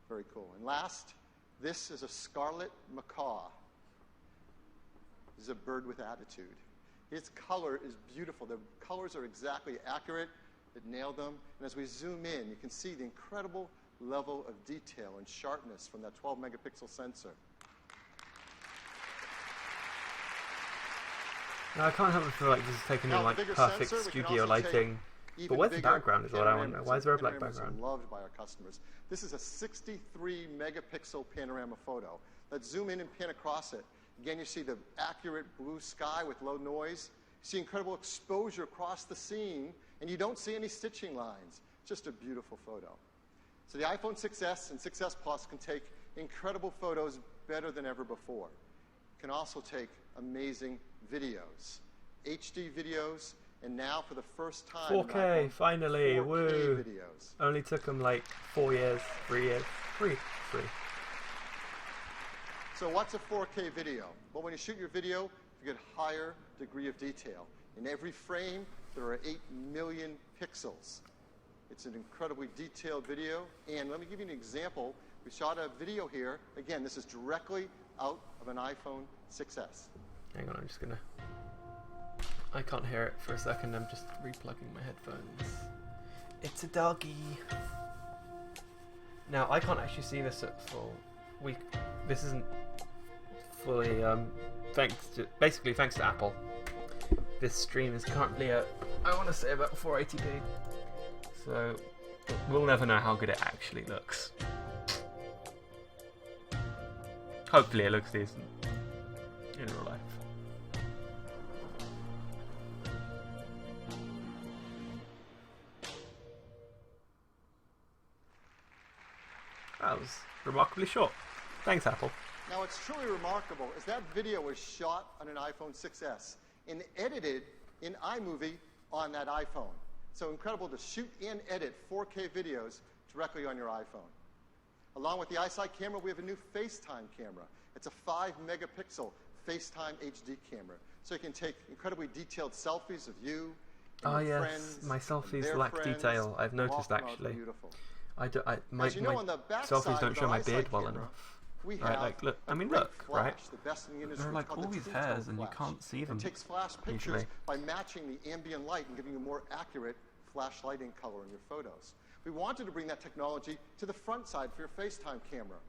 Very cool. And last, this is a scarlet macaw. This is a bird with attitude. Its color is beautiful. The colors are exactly accurate. It nailed them. And as we zoom in, you can see the incredible level of detail and sharpness from that 12 megapixel sensor. Now, I can't help but feel like this is taken in like perfect studio lighting. But where's the background is what I want to know. Why is there a black background? Loved by our customers. This is a 63 megapixel panorama photo. Let's zoom in and pan across it. Again, you see the accurate blue sky with low noise. You see incredible exposure across the scene, and you don't see any stitching lines. Just a beautiful photo. So the iPhone 6S and 6S Plus can take incredible photos better than ever before. It can also take amazing videos, HD videos, and now for the first time, 4K, finally, 4K woo! videos. Only took them like 4 years, 3 years, three. So what's a 4K video? Well, when you shoot your video, you get a higher degree of detail. In every frame, there are 8 million pixels. It's an incredibly detailed video. And let me give you an example. We shot a video here. Again, this is directly out of an iPhone 6S. Hang on, I'm just gonna... I can't hear it for a second. I'm just replugging my headphones. It's a doggy. Now, I can't actually see this at full. This isn't fully, thanks to Apple. This stream is currently at, I want to say, about 480p. So, we'll never know how good it actually looks. Hopefully it looks decent in real life. That was remarkably short. Thanks, Apple. Now, what's truly remarkable is that video was shot on an iPhone 6S and edited in iMovie on that iPhone. So incredible to shoot and edit 4K videos directly on your iPhone. Along with the iSight camera, we have a new FaceTime camera. It's a 5-megapixel FaceTime HD camera. So you can take incredibly detailed selfies of you and your friends. My selfies their lack friends, detail. I've and walk noticed them out actually. beautiful. My As you know, on the back selfies side don't of show our my iSight beard well camera, enough. we Right, have like look. I a mean, great look, flash, right? the best in the industry. There are like It's called all the these True hairs, Tone and you flash. can't see them. It takes flash pictures usually. by matching the ambient light and giving you more accurate flash lighting color in your photos. We wanted to bring that technology to the front side for your FaceTime camera.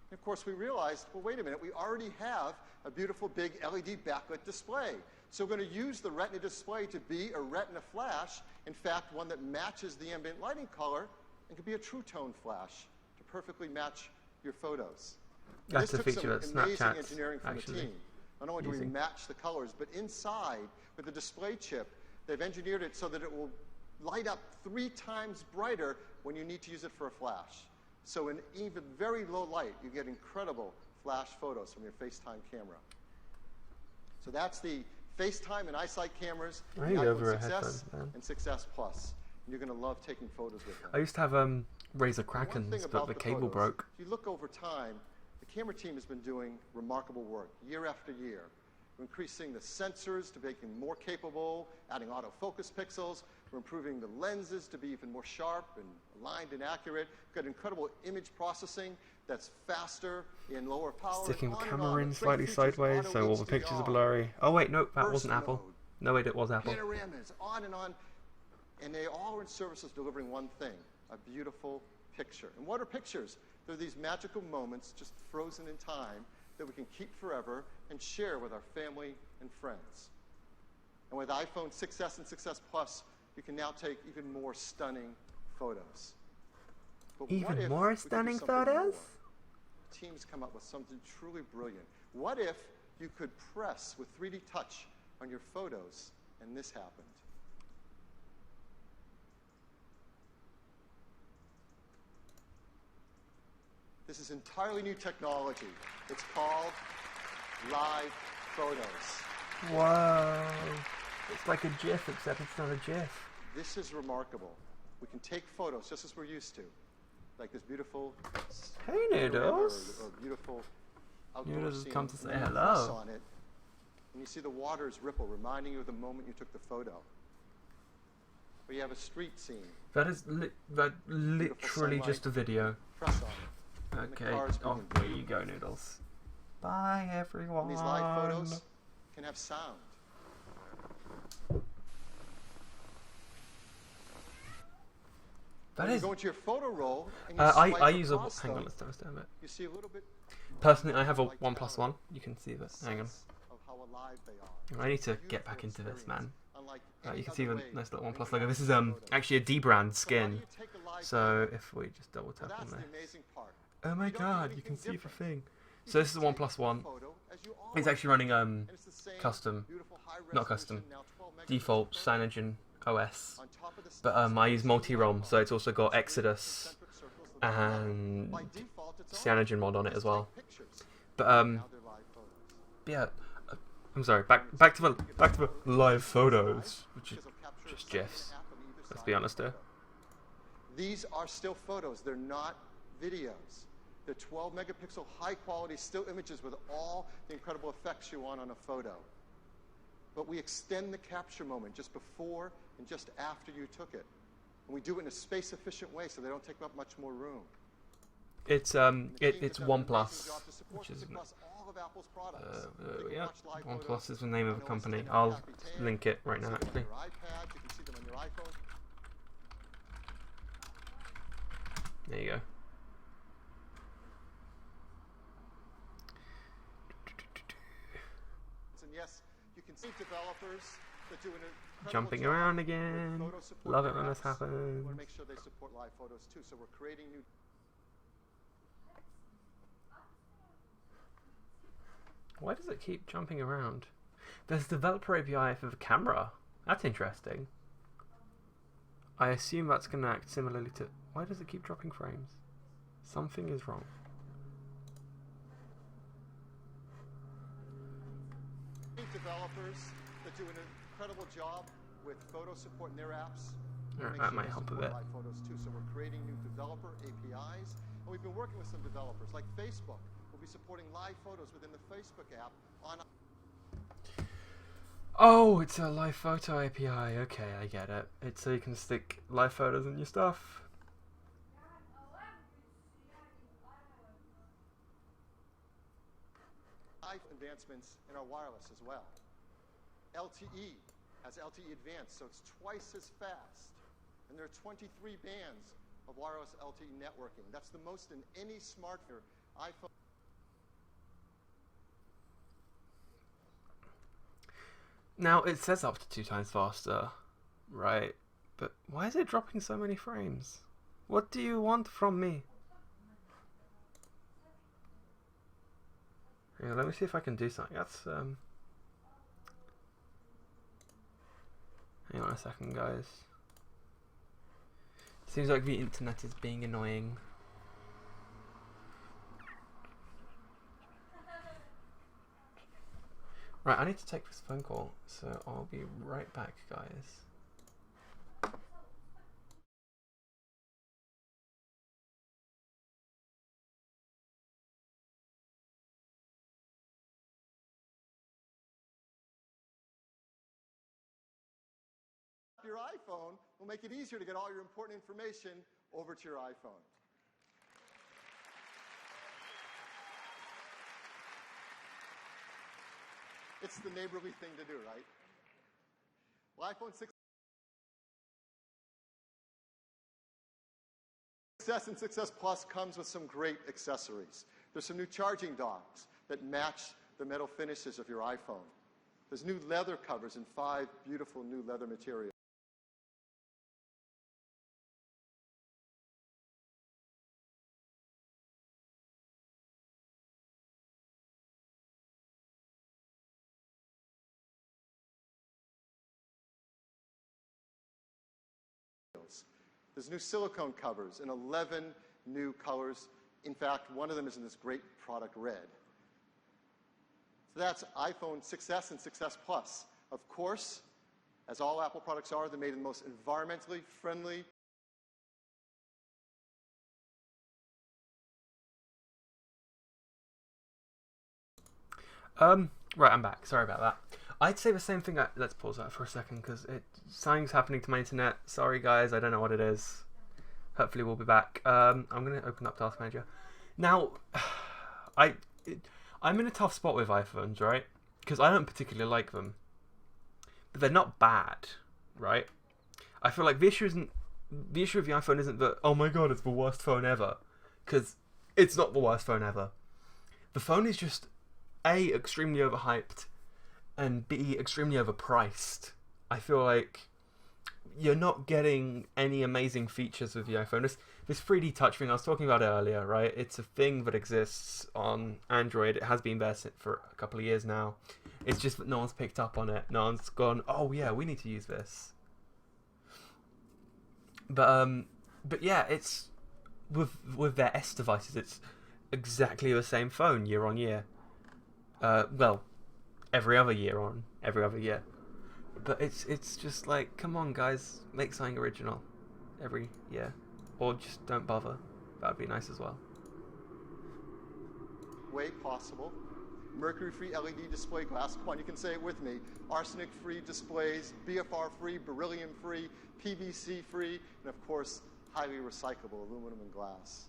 And of course, we realized, well, wait a minute, we already have a beautiful big LED backlit display. So we're going to use the Retina display to be a Retina flash, in fact, one that matches the ambient lighting color and could be a True Tone flash to perfectly match your photos. That's This a took feature that some amazing Snapchat's engineering from the actually team. Not only do we using. match the colors, but inside, with the display chip, they've engineered it so that it will light up 3 times brighter when you need to use it for a flash. So in even very low light, you get incredible flash photos from your FaceTime camera. So that's the FaceTime and iSight cameras, I the need iPhone over a 6S headphones, man. and 6S Plus. And you're going to love taking photos with them. I used to have Razer One thing Krakens, but about the the cable photos, broke. If you look over time, the camera team has been doing remarkable work year after year. We're increasing the sensors to make them more capable, adding autofocus pixels. We're improving the lenses to be even more sharp and aligned and accurate. We've got incredible image processing that's faster and lower power. Sticking the and camera in Great slightly features, sideways, so all the auto pictures are HDR, blurry. Oh wait, no, that burst wasn't Apple. mode, No, wait, it was Apple. panoramas, on and on. And they all are in service of delivering one thing, a beautiful picture. And what are pictures? They're these magical moments just frozen in time that we can keep forever and share with our family and friends. And with iPhone 6S and 6S Plus, you can now take even more stunning photos. But what Even if more we could do stunning something photos? more? Teams come up with something truly brilliant. What if you could press with 3D touch on your photos and this happened? This is entirely new technology. It's called live photos. Whoa. It's like a GIF, except it's not a GIF. This is remarkable. We can take photos just as we're used to, like this beautiful Hey, panorama Noodles. or beautiful outdoor Noodles has scene, come to and say then you hello. press on it, and you see the waters ripple, reminding you of the moment you took the photo. Or you have a street scene. That is literally sunlight. just a video. Press on it. and the Okay, cars off moving. where you go, Noodles. Bye, everyone. And these live photos can have sound. That When is. you go into your photo roll and you I swipe use a. across Hang on, them, let's timestamp it. you see a little bit Personally, I have a like OnePlus talent, One. You can see that. Hang on. sense of how alive they are. I need to get Beautiful back into this, man. experience, unlike You any can see other the way nice little we OnePlus can logo. This is capture photos. actually a debrand So how do skin. you take a live So photo? if we just double Well, tap on that's the this. amazing part. Oh my You don't do god, you anything can see the different. thing. You So this is can the take OnePlus the One. photo as you It's always actually running and it's the same custom, beautiful high not resolution, custom, now 12 megapixel default photo. Cyanogen OS. On top of the But stars, I you use see multi-ROM, light so it's also got bulbs, Exodus concentric circles that light up. and By default, it's on. Cyanogen mod on it Just as well. take pictures. But Now they're live photos. yeah. I'm sorry. Back to the live photos, which is Because they'll capture just a second GIFs. half on either Let's side be of the honest here. photo. These are still photos. They're not videos. They're 12 megapixel high quality still images with all the incredible effects you want on a photo. But we extend the capture moment just before and just after you took it. And we do it in a space efficient way so they don't take up much more room. It's And the team it's has done an amazing OnePlus, job to support which this is across all of Apple's products. You can yeah. watch live OnePlus photos is the name of on the OS company. 10 I'll Happy 10. link it right You now can see them actually. on your iPad. You can see them on your iPhone. There you go. And yes, you can see developers that do an incredible Jumping job around with again. photo support Love in it when their this apps. We want happens. to make sure they support live photos too. So we're creating new. Why does it keep jumping around? There's developer API for the camera. That's interesting. I assume that's going to act similarly to... Why does it keep dropping frames? Something is wrong. Developers that do an incredible job with photo support in their apps. That might help a bit. Photos too. So we're creating new developer APIs, and we've been working with some developers like Facebook. We'll be supporting live photos within the Facebook app on. Oh, it's a live photo API. Okay, I get it. It's so you can stick live photos in your stuff. Advancements in our wireless as well. LTE has LTE Advanced, so it's twice as fast. And there are 23 bands of wireless LTE networking. That's the most in any smartphone. iPhone. Now, it says up to 2 times faster, right? But why is it dropping so many frames? What do you want from me? Hang on, let me see if I can do something. That's, hang on a second, guys. Seems like the internet is being annoying. Right, I need to take this phone call, so I'll be right back, guys. Your iPhone will make it easier to get all your important information over to your iPhone. It's the neighborly thing to do, right? Well, iPhone 6S and 6S Plus comes with some great accessories. There's some new charging docks that match the metal finishes of your iPhone. There's new leather covers in 5 beautiful new leather materials. There's new silicone covers in 11 new colors. In fact, one of them is in this great product red. So that's iPhone 6S and 6S Plus. Of course, as all Apple products are, they're made in the most environmentally friendly. Right, I'm back. Sorry about that. I'd say the same thing. Let's pause that for a second because something's happening to my internet. Sorry, guys. I don't know what it is. Hopefully, we'll be back. I'm going to open up Task Manager. Now, I'm in a tough spot with iPhones, right? Because I don't particularly like them, but they're not bad, right? I feel like the issue of the iPhone isn't that, oh my god, it's the worst phone ever, because it's not the worst phone ever. The phone is just A, extremely overhyped, and B, extremely overpriced. I feel like you're not getting any amazing features with the iPhone. This 3D touch thing I was talking about earlier, right? It's a thing that exists on Android. It has been there for a couple of years now. It's just that no one's picked up on it. No one's gone, oh yeah, we need to use this. But yeah, it's with their S devices, it's exactly the same phone year on year. Well, every other year. But it's just like, come on guys, make something original every year. Or just don't bother. That would be nice as well. Way possible. Mercury-free LED display glass. Come on, you can say it with me. Arsenic-free displays, BFR-free, beryllium-free, PVC-free, and of course, highly recyclable aluminum and glass.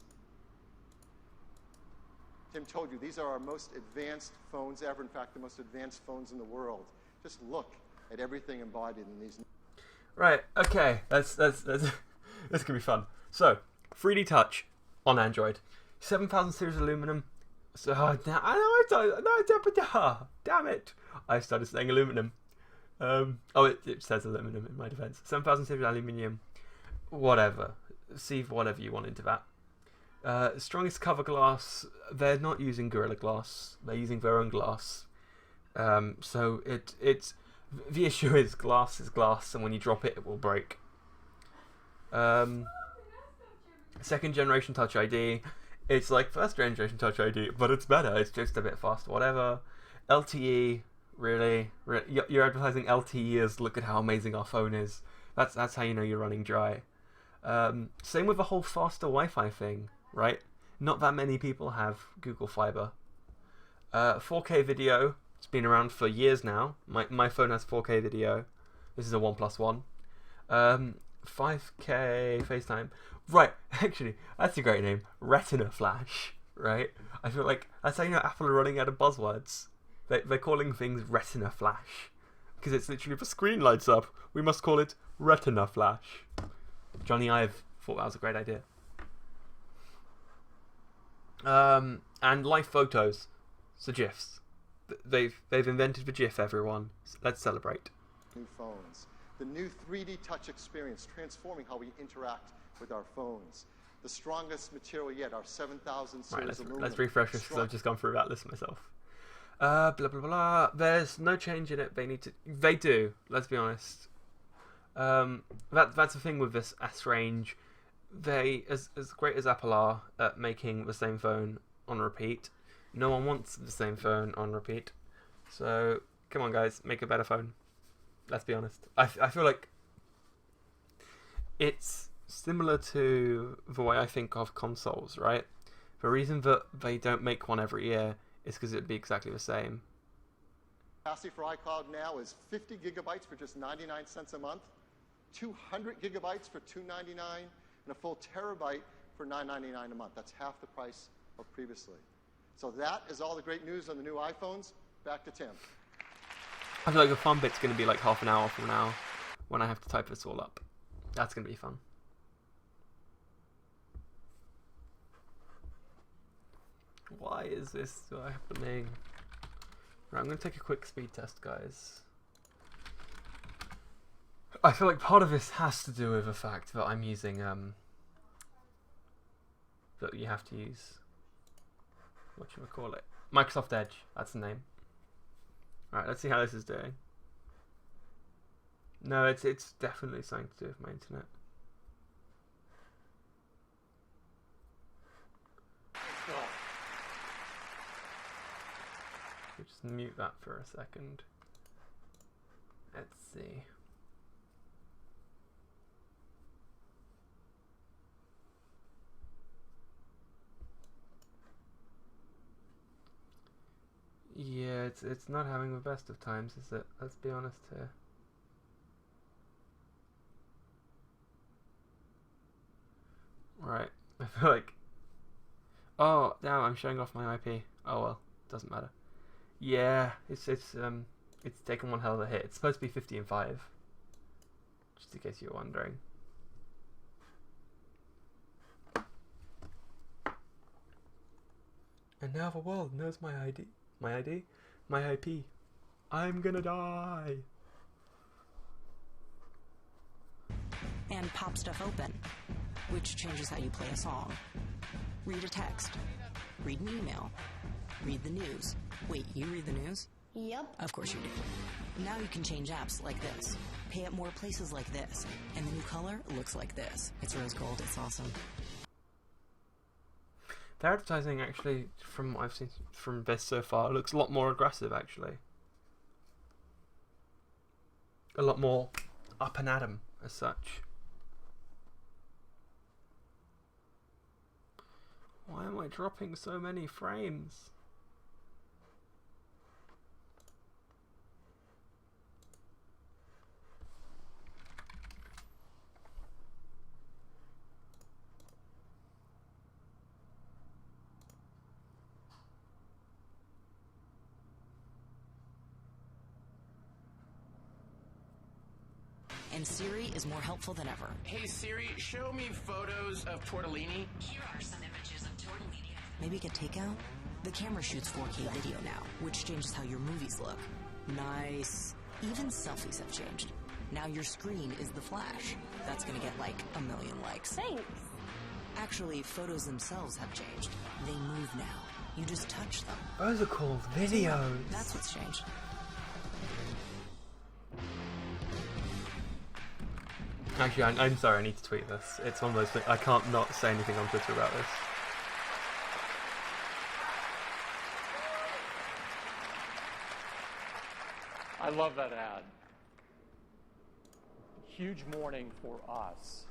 Tim told you, these are our most advanced phones ever. In fact, the most advanced phones in the world. Just look at everything embodied in these. Right, okay, that's this could be fun. So, 3D Touch on Android, 7000 series aluminum. So, damn it! I started saying aluminum. It says aluminum in my defense. 7000 series aluminium. Whatever. See whatever you want into that. Strongest cover glass. They're not using Gorilla Glass. They're using their own glass. So it's the issue is glass, and when you drop it, it will break. Second generation Touch ID. It's like first generation Touch ID, but it's better. It's just a bit faster. Whatever. LTE. Really? You're advertising LTE as look at how amazing our phone is. That's how you know you're running dry. Same with the whole faster Wi-Fi thing, right? Not that many people have Google Fiber. 4K video. It's been around for years now. My phone has 4K video. This is a OnePlus One. 5K FaceTime. Right, actually, that's a great name. Retina Flash, right? I feel like that's how you know Apple are running out of buzzwords. They're calling things Retina Flash. Because it's literally, if a screen lights up, we must call it Retina Flash. Johnny Ive thought that was a great idea. And live photos. So GIFs. They've invented the GIF, everyone. Let's celebrate. New phones. The new 3D touch experience, transforming how we interact with our phones. The strongest material yet, our 7000 series aluminum. Let's refresh this because I've just gone through that list myself. Blah blah blah. There's no change in it. They do. Let's be honest. That's the thing with this S range. They, as great as Apple are at making the same phone on repeat, no one wants the same phone on repeat. So come on, guys, make a better phone. Let's be honest. I feel like it's similar to the way I think of consoles, right? The reason that they don't make one every year is because it'd be exactly the same. Capacity for iCloud now is 50 gigabytes for just 99 cents a month, 200 gigabytes for $2.99, and a full terabyte for $9.99 a month. That's half the price of previously. So that is all the great news on the new iPhones. Back to Tim. I feel like the fun bit's going to be like half an hour from now when I have to type this all up. That's going to be fun. Why is this happening? Right, I'm going to take a quick speed test, guys. I feel like part of this has to do with the fact that I'm using, that you have to use, whatchamacallit, Microsoft Edge, that's the name. Alright, let's see how this is doing. No, it's definitely something to do with my internet. We'll just mute that for a second. Let's see. Yeah, it's not having the best of times, is it? Let's be honest here. Right, I feel like... Oh, now I'm showing off my IP. Oh well, doesn't matter. Yeah, it's taken one hell of a hit. It's supposed to be 50 and 5. Just in case you were wondering. And now the world knows my ID. My ID? My IP. I'm gonna die. And pop stuff open, which changes how you play a song. Read a text. Read an email. Read the news. Wait, you read the news? Yep. Of course you do. Now you can change apps like this. Pay at more places like this. And the new color looks like this. It's rose gold. It's awesome. The advertising, actually, from what I've seen from this so far, looks a lot more aggressive, actually. A lot more up and at 'em, as such. Why am I dropping so many frames? And Siri is more helpful than ever. Hey Siri, show me photos of tortellini. Here are some images of tortellini. Maybe get takeout? The camera shoots 4K video now, which changes how your movies look. Nice. Even selfies have changed. Now your screen is the flash. That's gonna get like 1 million likes. Thanks. Actually, photos themselves have changed. They move now. You just touch them. Those are called videos. That's what's changed. Actually, I'm sorry, I need to tweet this. It's one of those things, I can't not say anything on Twitter about this. I love that ad. Huge morning for us.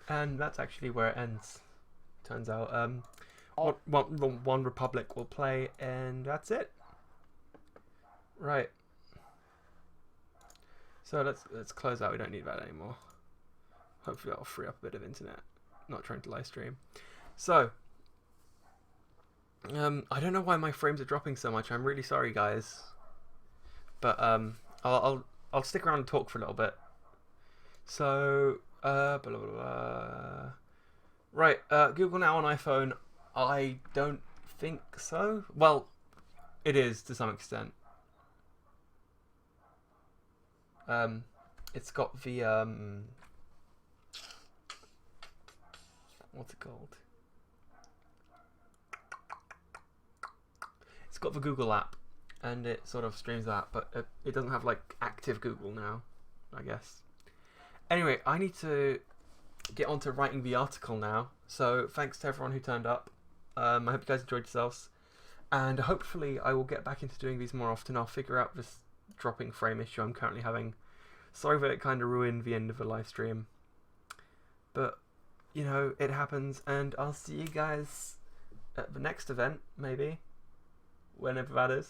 And that's actually where it ends, turns out. One Republic will play, and that's it. Right. So let's close out. We don't need that anymore. Hopefully that'll free up a bit of internet. Not trying to live stream. So I don't know why my frames are dropping so much. I'm really sorry, guys. But I'll stick around and talk for a little bit. So blah, blah, blah. Right, Google Now on iPhone. I don't think so. Well, it is to some extent. It's got the what's it called? It's got the Google app, and it sort of streams that, but it doesn't have like active Google now, I guess. Anyway, I need to get on to writing the article now. So thanks to everyone who turned up. I hope you guys enjoyed yourselves, and hopefully I will get back into doing these more often. I'll figure out this dropping frame issue I'm currently having. Sorry that it kind of ruined the end of the live stream, but you know, it happens, and I'll see you guys at the next event, maybe, whenever that is.